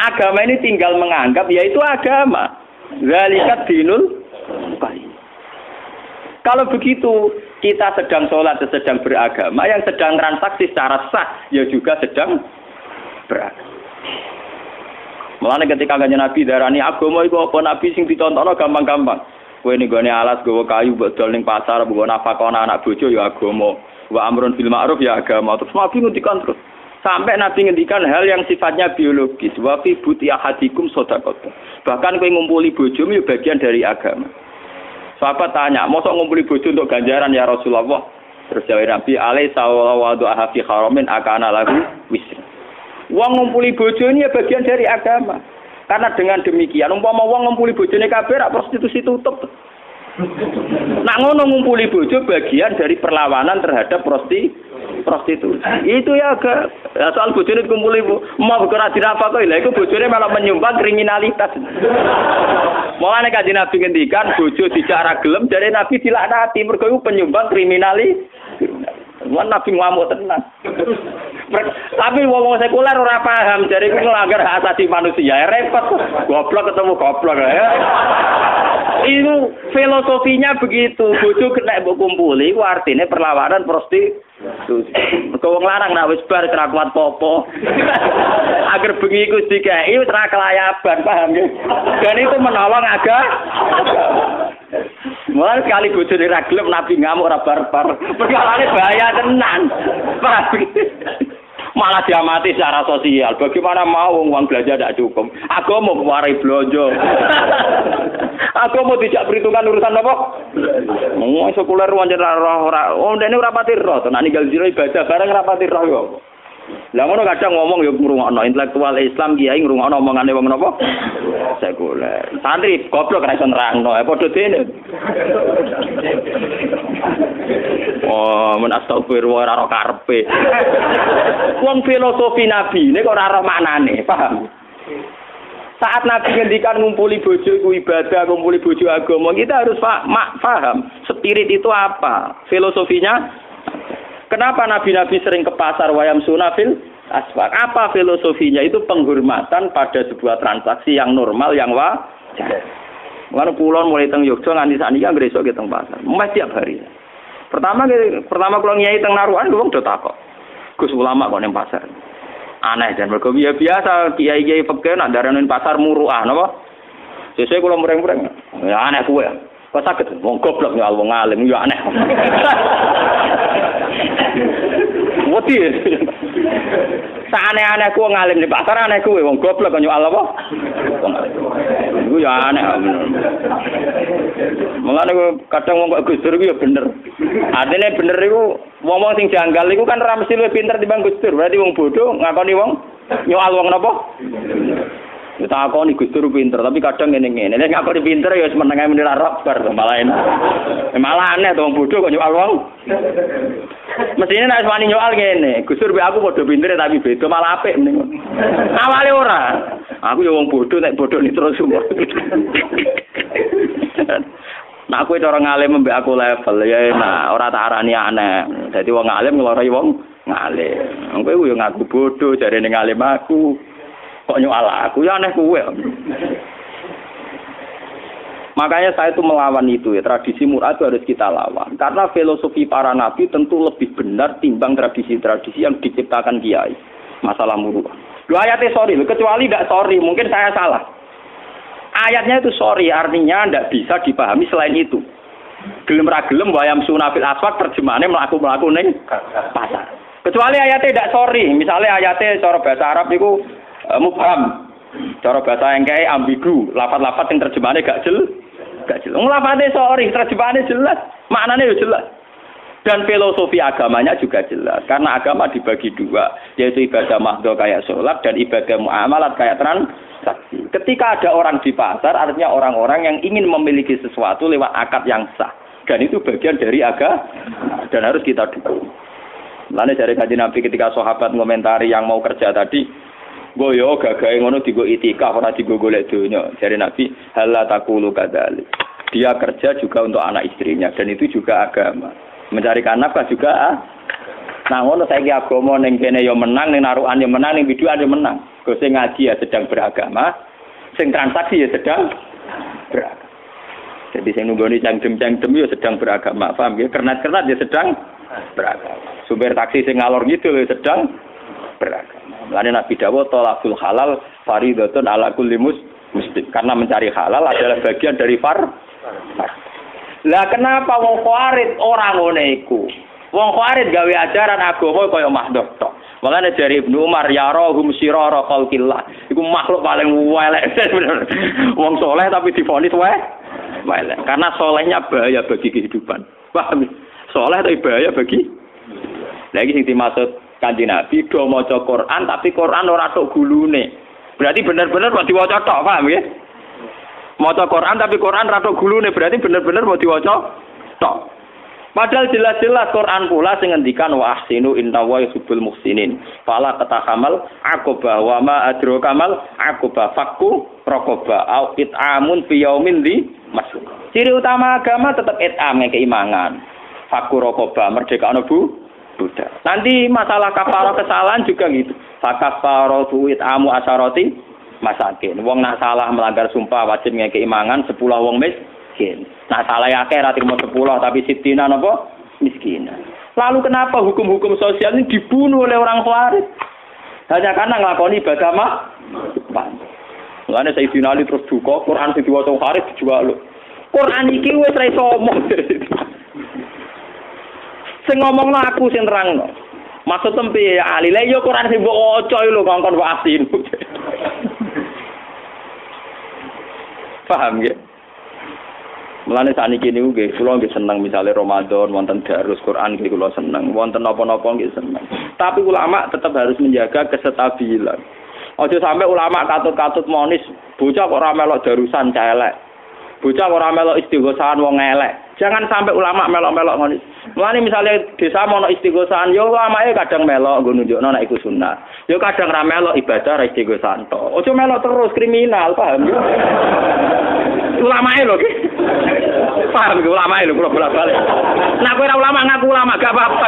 Agama ini tinggal menganggap, yaitu agama. Dzalikat dinul qayyim. Kalau begitu, kita sedang sholat, sedang beragama, yang sedang transaksi secara sah, ya juga sedang beragama. Mulane ketika Kanjeng Nabi darani agama iku apa nabi sing dicontohno gampang-gampang. Kowe ning gone alas gowo kayu mbok dol ning pasar mbok nafakona anak bojo ya agama. Wa amrun bil ma'ruf ya agama. Terus Nabi ngendikan terus. Sampai Nabi ngendikan hal yang sifatnya biologis. Wa fi buti ahadikum shadaqah. Bahkan kowe ngumpuli bojomu ya bagian dari agama. Sahabat tanya, "Mosok ngumpuli bojo untuk ganjaran ya Rasulullah?" Terus jawab Nabi, "Alaisa wa du'a fi haramin akana lahu wisr." Wong ngumpuli bojo ini ya bagian dari agama. Karena dengan demikian, umpama wong ngumpuli bojone kabeh rak prostitusi tutup. Nak ngono ngumpuli bojo bagian dari perlawanan terhadap prostitusi. Itu ya agak soal bojone dikumpuli mau ora dirapakoi. Lah iku bojone malah menyumbang kriminalitas. Mulane Kanjeng Nabi ngendikan bojo dijak gelem dari Nabi dilaknati mergo iku penyumbang kriminalitas. Nabi ngamuk tenan. Tapi wong sekuler ora paham, jare iku nglanggar hak asasi manusia. Repot. Goblok ketemu goblok ya. Itu filosofinya begitu. Bojo kena mbok kumpuli iku artine perlawanan prostitusi. Mergo wong lanang nek wis bar ora kuat popo. Agar bengi iku dikeki wis ora kelayaban, paham nggih? Dan itu menolong agama. Mulai sekali bojone ra gelem Nabi ngamuk ora barbar. Perkarane bahaya tenan. Paham? Malah diamati secara sosial. Bagaimana mau uang belanja tidak cukup? Aku mau warai belanja. Aku mau tidak perhitungan urusan apa? Mau sekuler wajar ora. Oh, dene ora pati roh. Nek ninggal dina ibadah bareng ora pati roh yo. Lah ngono kadang ngomong yo ngrungokno intelektual Islam kiai ngrungokno omongane wong napa? Sekuler. Santri goblok ra iso nerangno, padha dene. Oh, men astagfirullah ora karepe. Wong filosofi Nabi nek ora ora maknane, paham? Saat Nabi ngendikan ngumpuli bojo iku ibadah, ngumpuli bojo agama, kita harus paham spirit itu apa, filosofinya. Kenapa nabi-nabi sering ke pasar wayam sunafil asfak? Apa filosofinya? Itu penghormatan pada sebuah transaksi yang normal, yang wajar. Mulane kulon mulai teng Yogyakarta nganti sakniki anggere esuk ke teng pasar. Mesti tiap hari. Pertama kula nyai teng Narukan wong do takok. Gus ulama kok ning pasar. Aneh dan mergo biasa kiai-kiai fikih nak darani pasar muruah napa? Sesuk kula mureng-mureng. Ya aneh kuwe. Kok saged wong goblok ya wong alim ya aneh. Wati. Sak aneh-aneh ku ngalim di pasar aneh ku wong goblok kok nyual apa? Iku ya aneh. Mulane kadang wong kok Gus Dur iku ya bener. Artine bener iku wong-wong sing janggal iku kan ora mesti luwih pinter timbang Gus Dur. Berarti wong bodoh ngakoni wong nyual wong napa? Ya takoni Gus Dur pinter, tapi kadang ngene-ngene. Nek ngakoni pinter ya wis meneng ae menir arep bar malah enak. Malah aneh to wong bodoh kok nyual wong. Mestine nek wani nyual ngene, Gus Dur aku padha pinter tapi beda malah apik mending. Awale ora. Aku ya wong bodoh nek bodoh ni terus umur. Nah aku cara ngalim mbek aku level ya enak, ora tak arani aneh. Dadi wong ngalim ngloroi wong ngalim. Kowe yo ngaku bodoh jarene ngalim aku. Kok nyual aku ya aneh kowe. Makanya saya itu melawan itu ya, tradisi mur'ah itu harus kita lawan. Karena filosofi para nabi tentu lebih benar timbang tradisi-tradisi yang diciptakan kiai. Masalah mur'ah. Lu ayatnya sorry, kecuali tidak sorry, mungkin saya salah. Ayatnya itu sorry, artinya tidak bisa dipahami selain itu. Gelem ra gelem wayam sunafil aswak terjemahannya melaku-melaku ning pasar. Kecuali ayatnya tidak sorry, misalnya ayatnya cara bahasa Arab itu mubham. Cara bahasa yang kayak ambigu, lafaz-lafaz yang terjemahannya gak jelas. Lafaznya sorry, terjemahannya jelas, maknanya jelas. Dan filosofi agamanya juga jelas, karena agama dibagi dua, yaitu ibadah mahdoh kayak sholat dan ibadah muamalat kayak transaksi. Ketika ada orang di pasar, artinya orang-orang yang ingin memiliki sesuatu lewat akad yang sah, dan itu bagian dari agama dan harus kita dukung. Lalu dari Kanjeng Nabi ketika sahabat ngomentari yang mau kerja tadi, boyo gagahe ngono digo itikaf ora digo golek donya. Jare Nabi, halla taqulu kadzalik. Dia kerja juga untuk anak istrinya dan itu juga agama. Mencarikan nafkah juga nah ngono saiki agama ning kene ya menang, ning narukan ya menang, ning biduan ya menang. Go sing ngaji ya sedang beragama, sing transaksi ya sedang beragama. Jadi sing nunggoni cangkem-cangkem ya sedang beragama, paham ya? Kernat-kernat ya sedang beragama. Supir taksi sing ngalor gitu ya sedang beragama. Mulane Nabi dawuh talaqul halal fardhatun ala kulli muslim. Karena mencari halal adalah bagian dari fardhu. Lah kenapa wong Khawarij ora ngene iku? Wong Khawarij gawe ajaran agama kaya mahdhah tok. Mulane dari Ibnu Umar yarahum sirara khalqillah. Iku makhluk paling elek. Wong soleh tapi divonis wae elek. Karena solehnya bahaya bagi kehidupan. Paham? Soleh tapi bahaya bagi. Lagi sing dimaksud Kanjeng Nabi do maca Quran tapi Quran ora tok gulune. Berarti bener-bener mau diwaca tok, paham nggih? Maca Quran tapi Quran ra tok gulune, berarti bener-bener mau diwaca tok. Padahal jelas-jelas Quran pula sing ngendikan wa ahsinu innallaha yuhibbul muhsinin. Fala katahamal aqaba wa ma adrakamal aqaba fakku raqaba au it'amun fi yaumin di masuk. Ciri utama agama tetap it'am keimangan. Fakku raqaba merdekakno budak. Nanti masalah kafarah kesalahan juga gitu. Fakafaratu it'amu asharati masakin. Wong nak salah melanggar sumpah wajib ngekei mangan 10 wong miskin. Nak salah akeh ra trimo 10 tapi sitina napa? Miskin. Lalu kenapa hukum-hukum sosial ini dibunuh oleh orang Khawarij? Hanya karena nglakoni ibadah mah. Mulane Sayyidina Ali terus duka Quran sing diwaca Khawarij dijual lho. Quran iki wis ra iso omong. Sing ngomongno aku sing terangno. Maksud tempe ya Ali, lha yo Quran sing mbok waca lho kongkon wasin. Paham nggih? Mulane saniki niku nggih kula nggih seneng misale Ramadan wonten darus Quran nggih kula seneng, wonten napa-napa nggih seneng. Tapi ulama tetap harus menjaga kestabilan. Aja sampai ulama katut-katut monis bocah kok ora melok darusan cah elek. Bocah ora melok istighosahan wong elek. Jangan sampai ulama melok-melok ngono. Mulane misale desa mono istighosahan yo ulamane kadang melok nggo nunjukno nek iku sunah. Yo kadang ra melok ibadah ra istighosahan to. Ojo melok terus kriminal, paham yo. Ulamae lho iki. Paham yo ulamae lho kula bolak-balik. Nek kowe ora ulama ngaku ulama gak apa-apa.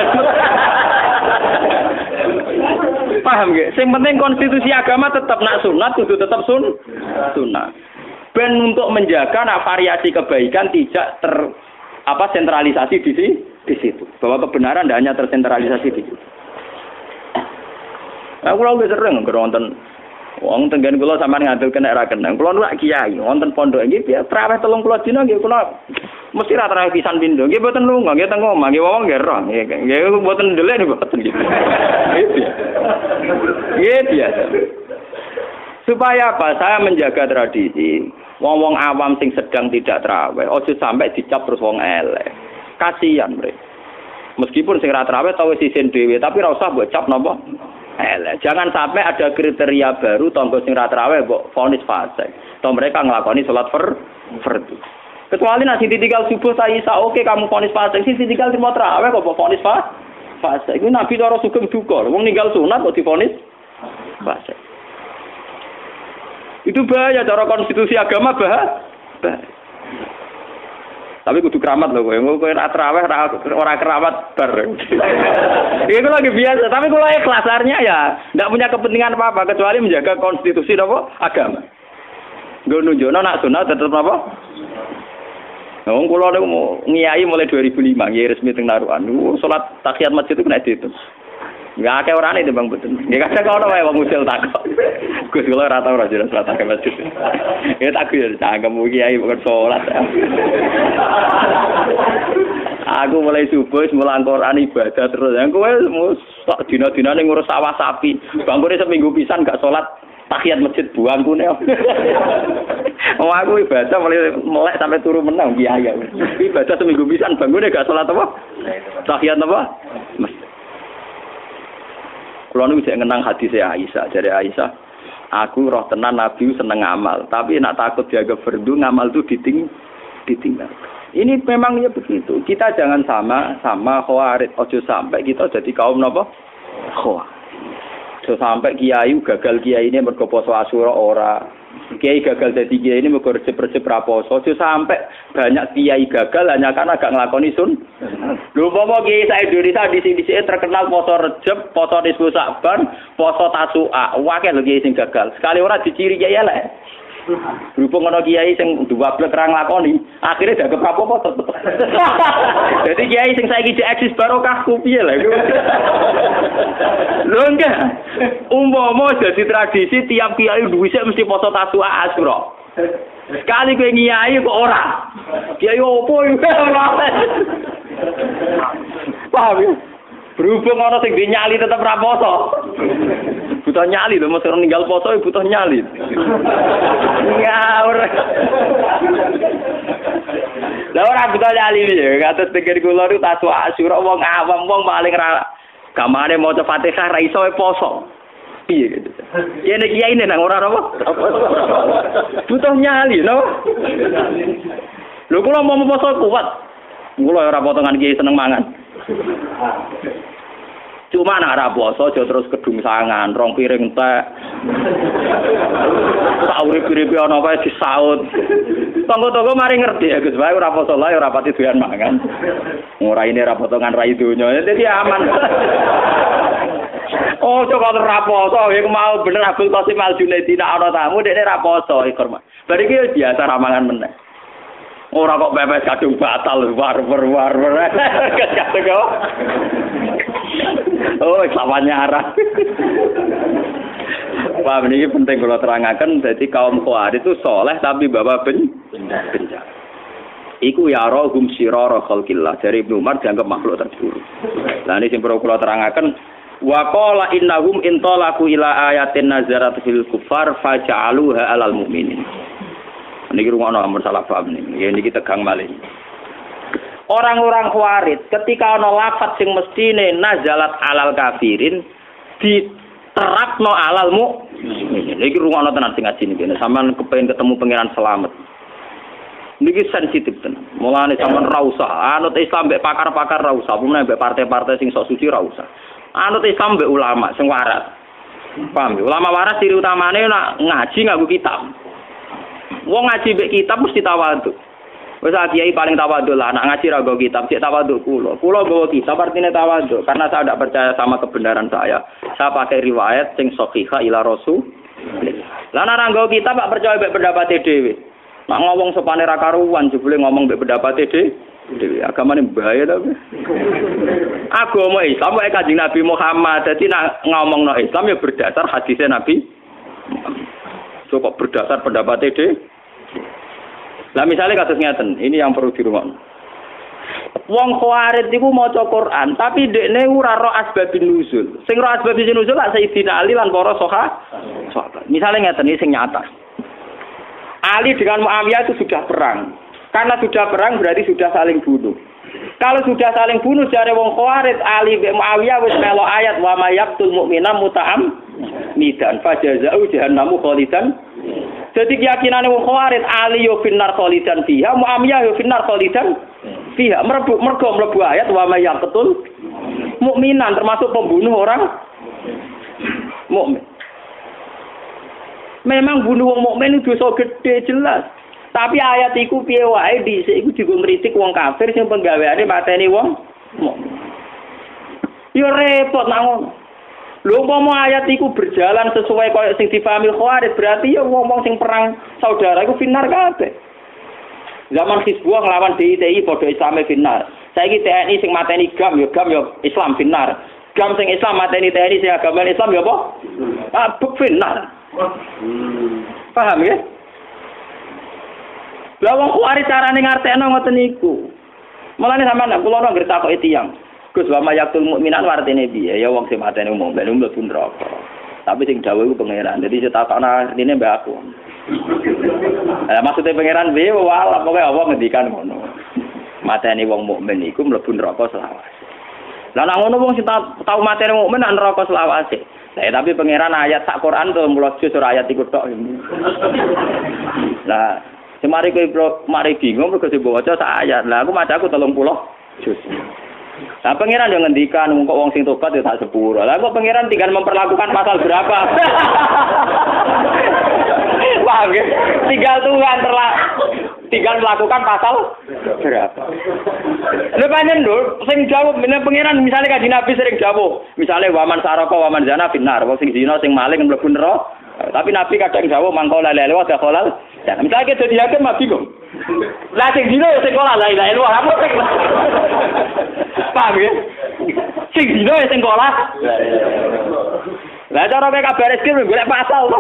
Paham nggih? Sing penting konstitusi agama tetap nak sunat kudu tetap sunah. Ben untuk menjaga variasi kebaikan tidak sentralisasi di situ. Bahwa kebenaran tidak hanya tersentralisasi di situ. Aku lho sering ngonten wong tenggen kula sampean ngadil kena ra keneng. Kula nu kiai wonten pondok iki traweh 30 dina nggih kula mesti ra terawih pisan pindho. Nggih mboten lunga, nggih teng omah, nggih wong nggih roh. Nggih mboten ndelek mboten gitu. Nggih biasa. Supaya apa? Saya menjaga tradisi. Wong-wong awam sing sedang tidak terawih, ojo sampai dicap terus wong elek. Kasihan mereka. Meskipun sing ra terawih tau wis isin dhewe, tapi ora usah mbok cap napa elek. Jangan sampai ada kriteria baru tangga sing ra terawih mbok vonis fasik. Toh mereka nglakoni salat fardu. Kecuali nasi ditinggal subuh saya isa, oke kamu vonis fasik, sing ditinggal terima terawih kok mbok vonis fasik. Iku Nabi cara sugeng duka, wong ninggal sunat kok divonis fasik. Itu bahaya cara konstitusi agama bahaya. Tapi kudu keramat lho kowe. Kowe ora traweh ora keramat bar. Itu lagi biasa, tapi kalau ikhlas artinya ya enggak punya kepentingan apa-apa kecuali menjaga konstitusi apa agama. Nggo nunjukno nak sunat tetep apa? Wong kula niku ngiyai mulai 2005 nggih resmi teng Narukan. Salat tahiyat masjid itu kena diitung. Enggak akeh orane timbang boten. Nggih kadang ana wae wong usil takok. Gus kula ora tau ora jelas salat ke masjid. Ya tak yo cangkem kiai kok salat. Aku mulai subuh mulang Quran ibadah terus. Kowe sak dina-dinane ngurus sawah sapi. Bangkune seminggu pisan gak salat tahiyat masjid buangku ne. Aku ibadah mulai melek sampai turu menang kiai. Ibadah seminggu pisan bangkune gak salat apa? Tahiyat apa? Masjid. Kalau nu saya ngenang hadis Aisyah, dari Aisyah, aku roh tenan Nabi seneng ngamal, tapi nak takut jaga fardu ngamal tu ditinggal. Ini memang ya begitu. Kita jangan sama khawarid. Ojo sampai kita jadi kaum napa? Khawarid. Ojo sampai kiai gagal kiai ini mergo poso Asyura ora. Kiai gagal jadi kiai ini mergo resep-resep ra poso. Ojo sampai banyak kiai gagal hanya karena gak nglakoni sun. Lho apa kiai sak Indonesia di sini terkenal poso Rejab, poso Nisfu Sa'ban, poso Tasu'a. Wae lho kiai sing gagal. Sekali ora diciri kiai elek. Berhubung ana kiai sing 12 ra nglakoni, akhirnya dagem apa-apa tetep. Dadi kiai sing saiki eksis barokah ku piye lha iku. Lho enggak. Umpama dadi tradisi tiap kiai dhuwise mesti poso Tasu'a Asyura. Sekali kowe ngiyai kok ora. Kiai opo iki ora. Paham ya? Berhubung ana sing nyali tetep ra poso. Butuh nyali lho, mesti ninggal poso butuh nyali. Ngawur. Lah ora butuh nyali piye? Kados pikir kula niku Tasu'a Asyura wong awam wong paling ra gamane maca Fatihah ra iso poso. Piye gitu. Kene kiai nang ora apa? Butuh nyali lho. Lho kula mau poso kuat. Kula ora potongan kiai seneng mangan. Cuma nak ra poso aja terus kedung sangan, 2 piring teh. Sak urip-uripe ana wae disaut. Tangga-tangga mari ngerti ya Gus, wae ora poso lae ora pati doyan mangan. Ora ini ra potongan rai donya, dadi aman. Oh, cok ora poso, iku mau bener Abdul Qasim Al Junaidi nek ana tamu dekne ra poso iku. Bar iki biasa ra mangan meneh. Ora kok pepes kadung batal war. Kadung kok. Oh, lawannya arah. Wah, ini penting kalau terangkan. Jadi kaum Khawarij itu soleh tapi bawa bencana. Iku ya rohum sirara khalqillah. Dari Ibnu Umar dianggap makhluk terburuk. Nah ini simpel kalau terangkan. Wa qala innahum intalaku ila ayatin nazarat fil kufar faja'aluha 'alal mu'minin. Niki rungono amur salah paham niki. Ya niki tegang malih. Orang-orang Khawarij ketika ana lafaz sing mestine nazalat alal kafirin diterapno alal mukmin. Niki rungono tenan sing ngaji niki. Sampeyan kepengin ketemu pangeran selamat. Niki sensitif tenan. Mulane sampeyan ra usah anut Islam mbek pakar-pakar ra usah, pemene mbek partai-partai sing sok suci ra usah. Anut Islam mbek ulama sing waras. Paham ya? Ulama waras ciri utamane nak ngaji nganggo kitab. Wong ngaji mbek kitab mesti tawadhu. Wis kiai paling tawadhu lah, nak ngaji ra nggo kitab, cek tawadhu kula. Kula nggawa kitab artine tawadhu karena saya tidak percaya sama kebenaran saya. Saya pakai riwayat sing sahihah ila Rasul. Lah nek ra nggawa kitab pak percaya mbek pendapate dhewe. Nak ngomong sopane ra karuan jebule ngomong mbek pendapate dhewe. Agamane bahaya ta. Agama Islam wae Kanjeng Nabi Muhammad. Dadi nak ngomongno Islam ya berdasar hadisnya Nabi. So kok berdasar pendapatnya deh. Lah misalnya kasus ngeten, ini yang perlu dirungokno. Wong Khawarij iku maca Quran, tapi dekne ora ro asbabun nuzul. Sing ro asbabun nuzul lak Sayyidina Ali lan para sahabat. Misalnya ngeten iki sing nyata. Ali dengan Muawiyah itu sudah perang. Karena sudah perang berarti sudah saling bunuh. Kalau sudah saling bunuh jare wong Khawarij, Ali bin Muawiyah wis melo ayat wa may yaqtul mu'mina muta'ammidan fajaza'u jahannamu khalidan. Jadi keyakinane wong Khawarij Ali yo finnar khalidan fiha, Muawiyah yo finnar khalidan fiha. Mergo mlebu ayat wa may yaqtul mu'minan termasuk pembunuh orang mukmin. Memang bunuh wong mukmin itu dosa gede jelas. Tapi ayat iku piye wae dhisik iku digo ngritik wong kafir sing penggaweane mateni wong mukmin. Yo repot nang ngono. Lho umpama ayat iku berjalan sesuai koyo sing dipahami Khawarij berarti ya wong sing perang saudara iku finar kabeh. Zaman Hizbullah nglawan DITI padha Islame finar. Saiki TNI sing mateni GAM ya Islam finar. GAM sing Islam mateni TNI sing agama Islam ya apa? Abuk finar. Paham ya? Lah wong Khawarij carane ngartekno ngoten niku. Mulane sampean kula ora ngerti takoki tiyang. Gus wa mayaktul mukminan artine piye? Ya wong sing mateni umum ben mlebu neraka. Tapi sing dawuh iku pangeran. Dadi setakokno artine mbak aku. Maksudnya pangeran piye wae pokoke apa ngendikan ngono. Mateni wong mukmin iku mlebu neraka selawase. Lah nang ngono wong sing tau mateni mukmin nang neraka selawase. Tapi pangeran ayat sak Quran 30 juz ora ayat iku tok. Lah semari kowe mari bingung mergo dibaca sak ayat. Lah aku macaku 30 juz. Lah pangeran yo ngendikan kok wong sing tobat yo tak sepuro. Lah kok pangeran tinggal memperlakukan pasal berapa? Paham ya? Tinggal melakukan pasal berapa? Lha pancen lho sing jawab meneh pangeran misale Kanjeng Nabi sering jawab. Misale waman saraka waman zina binar, wong sing zina sing maling mlebu neraka. Tapi Nabi kadang jawab mangko la ilaha illallah dakhalal. Ya misale dadi hakim mah bingung. Lah sing zina ya sing ora la ilaha illallah. Paham ya? Sing dino ya sing kolah. Lah cara kowe kabar rezeki golek pasal.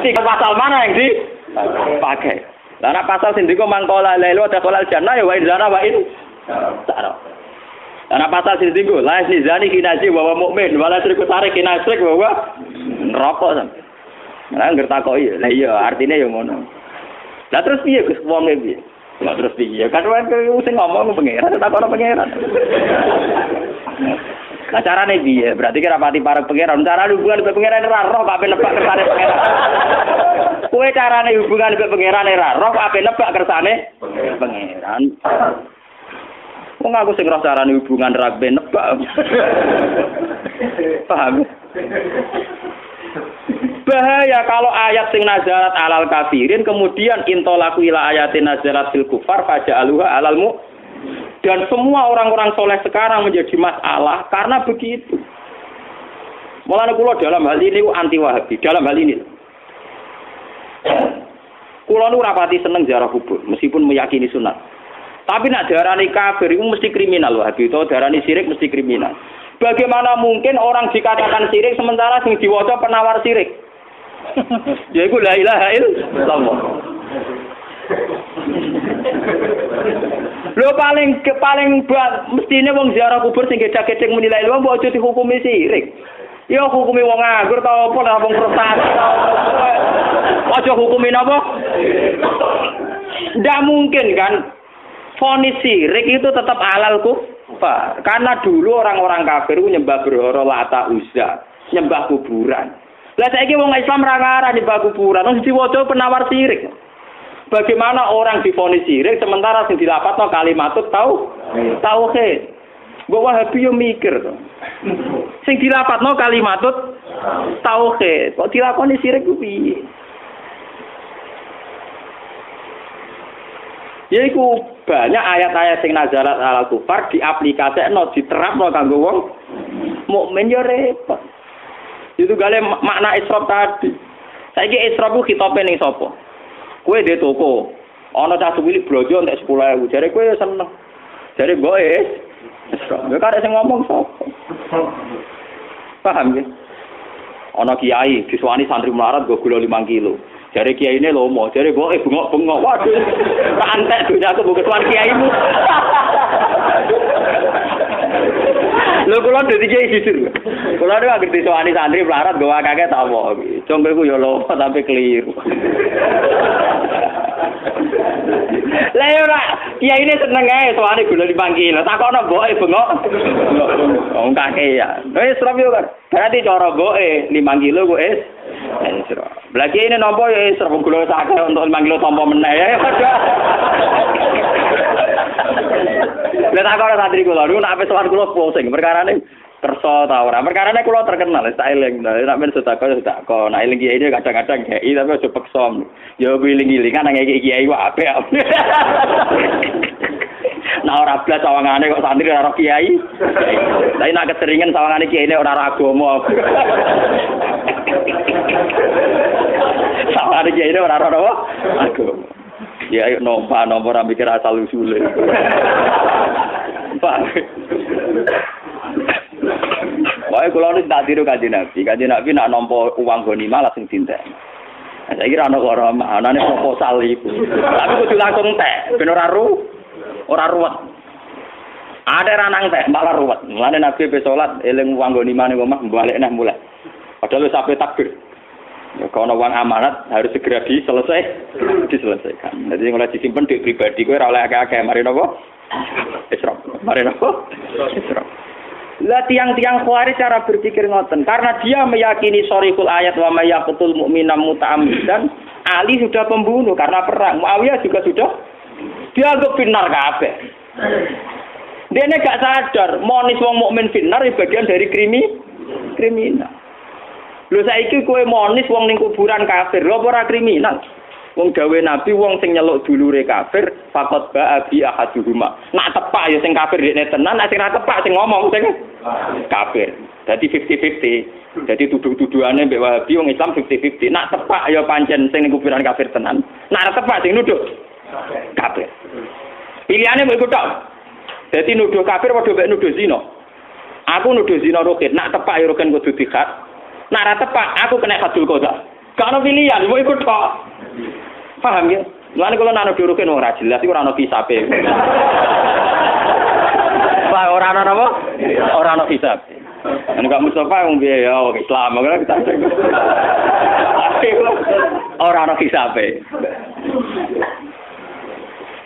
Tiga pasal mana yang dipakai? Lah nek pasal sing diko mangkola lelo ada kolal jannah ya wa inzana wa in. Saro. Lah nek pasal sing diko la zani kinaji wa mukmin wala syirku tarik kinasrik wa neraka sampe. Lah ngertakoki. Lah iya artine ya ngono. Lah terus piye Gus wong e piye? Lah terus piye? Kan kowe sing ngomong pangeran tak ono pangeran. Lah carane piye? Berarti kira pati parek pangeran. Carane hubungan mbek pangeran ora roh kok ape nebak kersane pangeran. Kowe carane hubungan mbek pangeran ora roh kok ape nebak kersane pangeran. Wong aku sing roh carane hubungan ra ben nebak. Paham? Bahaya kalau ayat sing nazarat alal kafirin kemudian intolaku ila ayatin nazarat fil kufar faja'aluha alalmu dan semua orang-orang soleh sekarang menjadi masalah karena begitu. Mulane kula dalam hal ini anti Wahabi, dalam hal ini. Kula nu rapati seneng ziarah kubur meskipun meyakini sunat. Tapi nak darani kafir itu mesti kriminal Wahabi, itu darani syirik mesti kriminal. Bagaimana mungkin orang dikatakan syirik sementara sing diwaca penawar syirik? Yaiku la ilaha illallah. Lho paling mestine wong ziarah kubur sing gedhe-gedhe muni la ilaha mbok aja dihukumi syirik. Ya hukumi wong nganggur ta apa lah wong prestasi. Aja hukumi napa? Ndak mungkin kan vonis syirik itu tetap halal kufar. Karena dulu orang-orang kafir nyembah berhala Lata Uzza, nyembah kuburan. Lah saiki wong Islam ra ngarah nyembah kuburan, wong diwaca penawar syirik. Bagaimana orang divonis syirik sementara sing dilapatno kalimatut tauhid. Mbok Wahabi yo mikir to. Sing dilapatno kalimatut tauhid, kok dilakoni syirik ku piye? Yaiku banyak ayat-ayat sing nazarat alal kufar diaplikasekno diterapno kanggo wong mukmin yo repot. Itu gale makna israf tadi. Saiki israf ku khitope ning sapa? Kowe dhe toko. Ana cah cilik blojo entek 10.000. Jare kowe seneng. Jare mbok israf. Ya karek sing ngomong sapa? Paham ya? Ana kiai disuwani santri melarat go gula 5 kilo. Jare kiyaine lomo, jare boke bengok-bengok. Waduh. Rantek dunya aku mbok ketuan kiaimu. Lho kula dadi kiai jujur. Kula niku anggere disowani santri melarat gawa kakek tak apa. Jombe ku ya lomo tapi keliru. Lah yo ora kiyaine seneng ae sowane gula dipanggil. Takono boke bengok. Wong kakek ya. Wis serap yo kan. Berarti cara boke 5 kilo ku es. Lagi ini nampak ya serba gula sakit untuk 5 kilo tompo meneh ya. Lihat aku ada santri kula, niku nek sowan kula pusing perkarane kersa ta ora. Perkarane kula terkenal styling. Nek men sedekah sedekah. Nek eling kiai kadang-kadang kiai tapi aja peksa. Ya wiling-wilingan nang kiai wae apik. Nah ora blas sawangane kok santri ora kiai. Tapi nek keseringan sawangane kiai ora agama. Sawangane kiai ora apa? Agama. Ya ayo nomor ora mikir asal usule. Pak. Wae kula nek tak tiru Kanjeng Nabi. Kanjeng Nabi nak nampa uang ghanimah langsung dintek. Saya kira ana ora anane proposal iku. Tapi kudu langsung tek, ben ora ruwet. Ada ranang teh malah ruwet. Mulane Nabi be salat eling uang ghanimah ning omah balik neh mulai. Padahal wis sampai takbir. Ya, kalau uang amanat harus segera diselesaikan. Jadi mulai disimpan di pribadi, gue oleh akeh-akeh. Mari nopo? Israf. Mari nopo? Israf. Lah tiang-tiang Khawarij cara berpikir ngoten, karena dia meyakini sorikul ayat wa may yaqtul mu'mina muta'ammidan. Ali sudah pembunuh karena perang. Muawiyah juga sudah. Dia anggap finar kabeh. Dia ini gak sadar, monis wong mukmin finar bagian dari kriminal. Lho saiki kowe monis wong ning kuburan kafir, lho ora kriminal. Wong gawe Nabi wong sing nyeluk dulure kafir, faqat ba'a bi ahaduhuma. Nak tepak ya sing kafir dekne tenan, nek sing ra tepak sing ngomong sing kafir. Dadi 50-50. Dadi tuduh-tuduhane mbek Wahabi wong Islam 50-50. Nak tepak ya pancen sing ning kuburan kafir tenan. Nak ra tepak sing nuduh kafir. Pilihane mbok iku tok. Dadi nuduh kafir padha mbek nuduh zina. Aku nuduh zina Rukin, nak tepak ya Rukin kudu dikhat. Nak ra tepak aku kena hadul qada. Gak ono pilihan, mbok ikut kok. Paham ya? Mulane kula nak nuduh Rukin ora jelas iku ora ono hisabe. Pak ora ono apa? Ora ono hisab. Nek Mustafa wong piye ya Islam kok kita. Ora ono hisabe.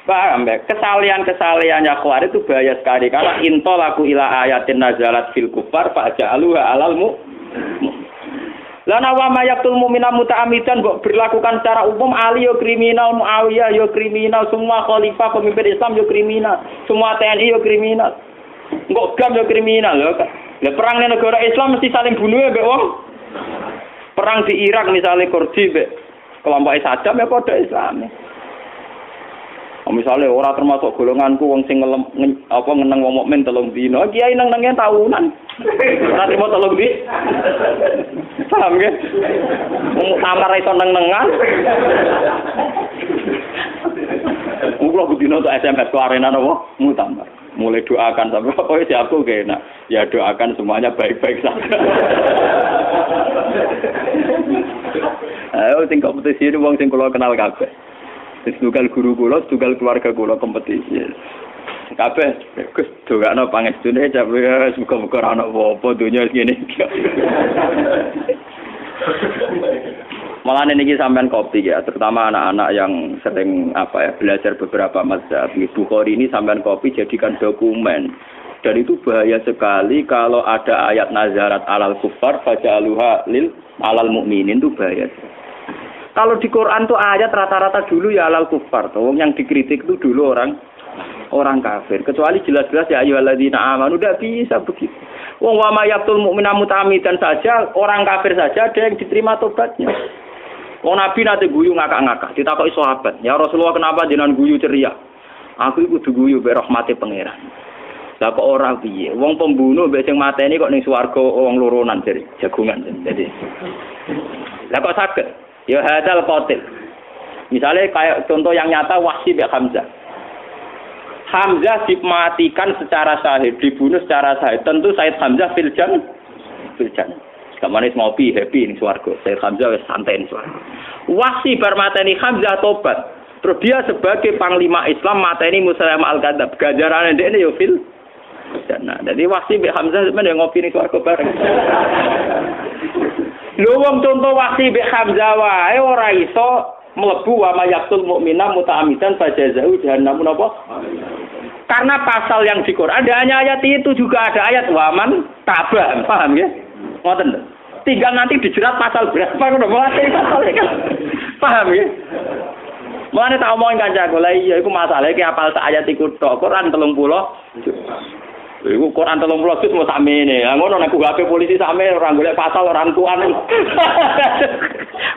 Paham ya? Kesalahan-kesalahannya Khawarij itu bahaya sekali. Karena intolaku ila ayatin nazalat fil kufar fa'ja'aluha alalmu. Lana wa mayaqtul mu'mina muta'ammidan kok berlakukan secara umum Ali yo kriminal, Muawiyah yo kriminal, semua khalifah pemimpin Islam yo kriminal, semua TNI yo kriminal. Kok GAM yo kriminal lho. Lah perang ning negara Islam mesti saling bunuh ya mbek wong. Perang di Irak misalnya Kurdi mbek kelompok Saddam ya padha Islam. Misalnya orang termasuk golonganku wong sing ngeneng wong mukmin 3 dina, kiai neng-nengen tahunan. Ora trimo 3 di. Paham nggih? Wong tamar iso neng-nengan. Kulo budino untuk SMS ke arena napa? Mutamar. Mulai doakan sampai oh ya aku kena. Ya doakan semuanya baik-baik saja. Ayo sing kompetisi wong sing kula kenal kabeh. Tugal guru kula, tugal keluarga kula kompetisi. Kabeh Gus dongakno pangestune jabe muga-muga ora ana apa-apa donya ngene iki. Malah niki sampean kopi ya, terutama anak-anak yang sering belajar beberapa mazhab. Bukhari ini sampean kopi jadikan dokumen. Dan itu bahaya sekali kalau ada ayat nazarat alal kufar faja'aluha lil alal mukminin itu bahaya. Kalau di Quran tuh ayat rata-rata dulu ya alal kufar, tuh yang dikritik itu dulu orang kafir. Kecuali jelas-jelas ya ayyuhalladzina amanu udah bisa begitu. Wong wa mayaqtul mu'mina muta'ammidan saja, orang kafir saja ada yang diterima tobatnya. Wong Nabi nate guyu ngakak-ngakak, ditakoki sahabat, "Ya Rasulullah kenapa jenengan guyu ceria?" Aku iku kudu guyu be rahmate pangeran. Lah kok ora piye? Wong pembunuh mbek sing mateni kok ning swarga wong loronan jare jagungan. Jadi lah kok saged? Ya hadal qatil. Misalnya kayak contoh yang nyata Wahsy bin Hamzah. Hamzah dimatikan secara sahih, dibunuh secara sahih. Tentu Said Hamzah filjan. Kamane ngopi happy ning swarga. Said Hamzah wis santai ning swarga. Wahsy bar mateni Hamzah tobat. Terus dia sebagai panglima Islam mateni Musailamah al-Kadzdzab. Ganjarane ndekne yo fil jannah. Dadi Wahsy mbek Hamzah sampeyan ngopi ning swarga bareng. Lho wong contoh Wahsy mbek Hamzah wae ora iso mlebu wa mayaqtul mukmina muta'ammidan fajazau jahannam napa? Karena pasal yang di Quran ada hanya ayat itu juga ada ayat waman tabah, paham ya? Ngoten. Tinggal nanti dijerat pasal berapa ngono mulai pasal kan. Paham ya? Mulane tak omongin kancaku, lha iya iku masalahe ki apal sak ayat iku tok Quran 30. Iku Quran 30 juz mau sakmene. Lah ngono nek HP polisi sakmene ora golek pasal ora entukan.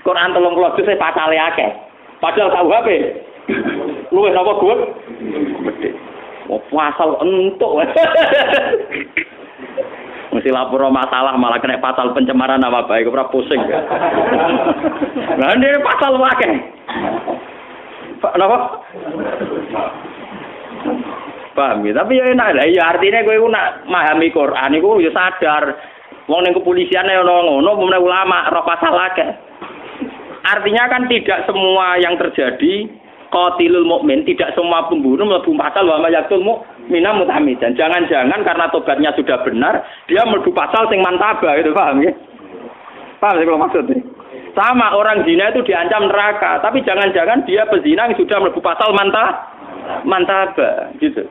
Quran 30 juz pasale akeh. Padahal KUHP luwih napa gue? Gede. Pasal entuk. Mesti lapor masalah malah kena pasal pencemaran nama baik, ora pusing. Lah ini pasal akeh. Napa? Paham ya, tapi ya enak lah. Ya artinya kowe nak memahami Quran iku ya sadar. Wong ning kepolisian ono ngono, umumnya ulama roh pasal akeh. Artinya kan tidak semua yang terjadi qatilul mukmin, tidak semua pembunuh mlebu pasal wa mayaqtul mu'mina muta'ammidan. Jangan-jangan karena tobatnya sudah benar, dia mlebu pasal sing mantaba gitu, paham ya? Paham sih kalau maksudnya? Sama orang zina itu diancam neraka, tapi jangan-jangan dia pezina yang sudah mlebu pasal mantaba gitu.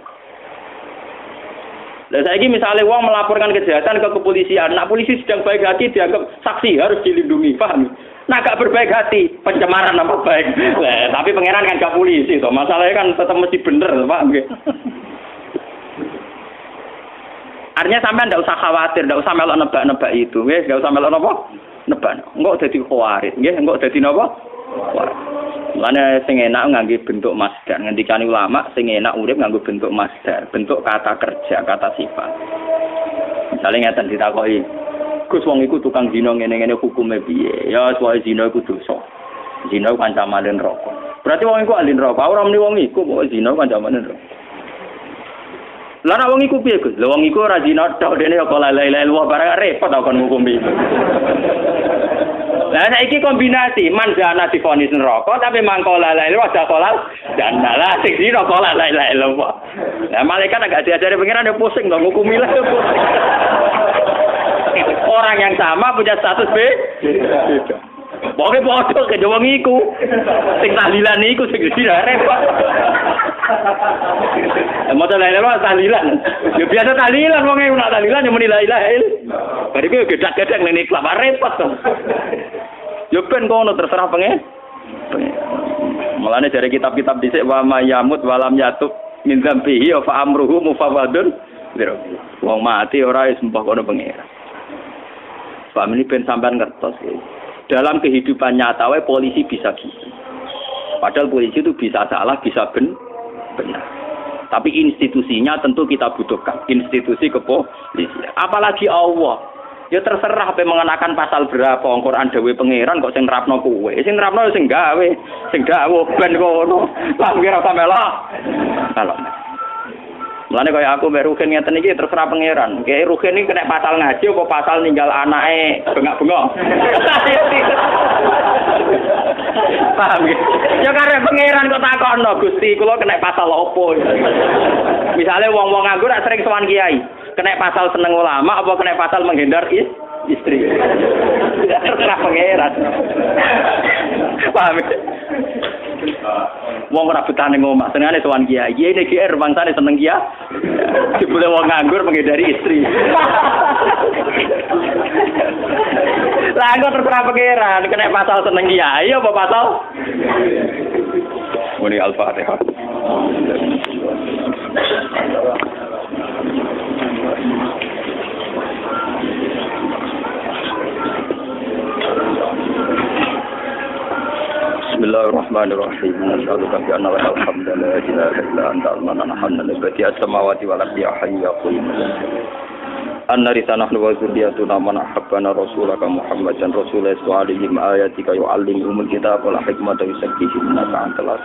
Lah saiki misalnya wong melaporkan kejahatan ke kepolisian, nak polisi sedang baik hati dianggap saksi harus dilindungi, paham? Nah gak berbaik hati, pencemaran nama baik. Lah, tapi pangeran kan gak polisi toh. Masalahnya kan tetap mesti bener, paham nggih? Artinya sampean ndak usah khawatir, ndak usah melok nebak-nebak itu, nggih, ndak usah melok napa? Nebak. Engko dadi khawatir, nggih, engko dadi napa? Mulane sing enak ngangge bentuk masdar. Ngendikane ulama sing enak urip nganggo bentuk masdar, bentuk kata kerja, kata sifat. Misalnya ngeten ditakoki, Gus wong iku tukang zina ngene-ngene hukume piye? Ya soal zina iku dosa. Zina kancamane neraka. Berarti wong iku ahli neraka. Ora muni wong iku kok zina kancamane neraka. Lah nek wong iku piye, Gus? Lah wong iku ora zina tok dene kok la ilaha illallah barang repot kon ngukumi. Lah saiki kombinasi manjana divonis neraka tapi mangko la ilaha illallah dakolal jannah. Lah sing zina kok la ilaha illallah. Lah malaikat agak diajari pengiran yo pusing kok ngukumi lah. Orang yang sama punya status beda. Pokoknya bodoh ke wong iku. Sing tahlilan iku sing dina repot. Moto lain-lain tahlilan. Ya biasa tahlilan wong e nak tahlilan yo muni la ilaha illallah. Bari ku gedak-gedek ning ikhlas repot to. Yo ben kono terserah pengen. Mulane dari kitab-kitab dhisik wa mayamut walam yatub min dzambihi fa amruhu mufawwadun. Wong mati ora wis mbah kono pengen. Pak ini ben sampean ngertos ya. Dalam kehidupan nyata polisi bisa gitu. Padahal polisi itu bisa salah, bisa benar. Tapi institusinya tentu kita butuhkan. Institusi kepolisian. Apalagi Allah. Ya terserah apa mengenakan pasal berapa Al-Qur'an dawuh pangeran kok sing nerapno kowe. Sing nerapno sing gawe, sing dawuh ben kono. Lah kira sampe lah. Kalau mulane kaya aku mbek Ruhin ngeten iki terserah pangeran. Kayak Ruhin iki kena pasal ngaji apa pasal ninggal anake bengak-bengok. Paham ya? Ya karep pangeran kok takono Gusti kula kena pasal opo. Misale wong-wong nganggur rak sering sowan kiai, kena pasal seneng ulama apa kena pasal menghindar istri. Terserah pangeran. Paham ya? Wong ora betane ngomah, senengane sowan kiai. Kiai nek GR bangsane seneng kiai. Dibule wong nganggur menghindari istri. Lah kok terserah pangeran, kena pasal seneng kiai apa pasal? Muni Al-Fatihah. Bismillahirrahmanirrahim. Nasyhaduka bi anna la ilaha illa anta al-manan hamdan bati as-samawati wal ardi ya hayyu ya qayyum. Anna risanahnu wa zurriyatuna man ahabbana rasulaka Muhammadan rasulullah sallallahu ayatika yu'allimuhumul kitab wal hikmata yuzakkihim antal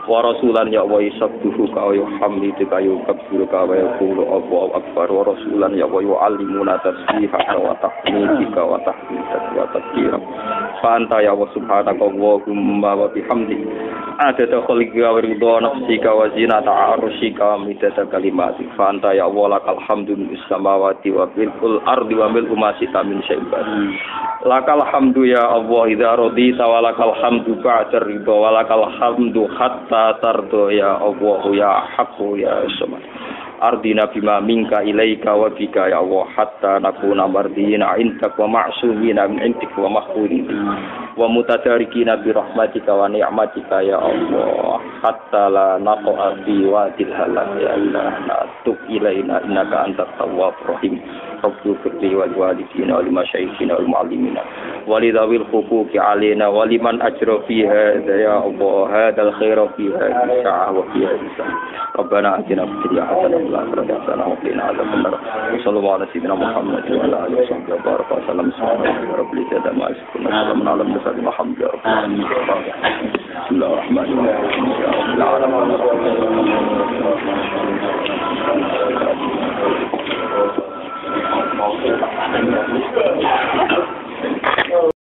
wa rasulan ya wa yusabbihuka wa yuhammiduka yukabbiruka wa yaqulu Allahu akbar wa rasulan ya wa yu'allimuna tasbiha wa tahmidika wa tahmidaka wa tadhkira fa anta ya wa subhanaka Allahumma wa bihamdika adada khalqika wa ridha nafsika wa zinata arsyika wa midada kalimatik fa anta ya Allah lakal hamdu bis samawati wa bil ardi wa mil ma sita min syai'in lakal hamdu ya Allah idza radita wa lakal hamdu ba'da ridha wa lakal hamdu hatta tardo ya Allah ya haqqu ya samad ardina bima minka ilaika wa bika ya Allah hatta nakuna mardina intak wa ma'sumina min intik wa mahfudin wa mutadarikina bi rahmatika wa ni'matika ya Allah hatta la naqa'a fi wadil halal ya Allah tub ilaina innaka antat tawwabur rahim Rabbil firli wal walidina wal masyayikhina wal muallimina walidawil huquqi alaina waliman ajra fiha ya Allah hadzal khaira fiha sa'a wa fiha Rabbana atina fid dunya hasanah wa fil akhirati hasanah wa qina adzabannar sallallahu alaihi wa sallam Muhammad wa ala alihi wa sahbihi wa baraka wa sallam subhanallahi rabbil izzati amma yasifun wa salamun ala al mursalin walhamdulillahi rabbil alamin bismillahir rahmanir rahim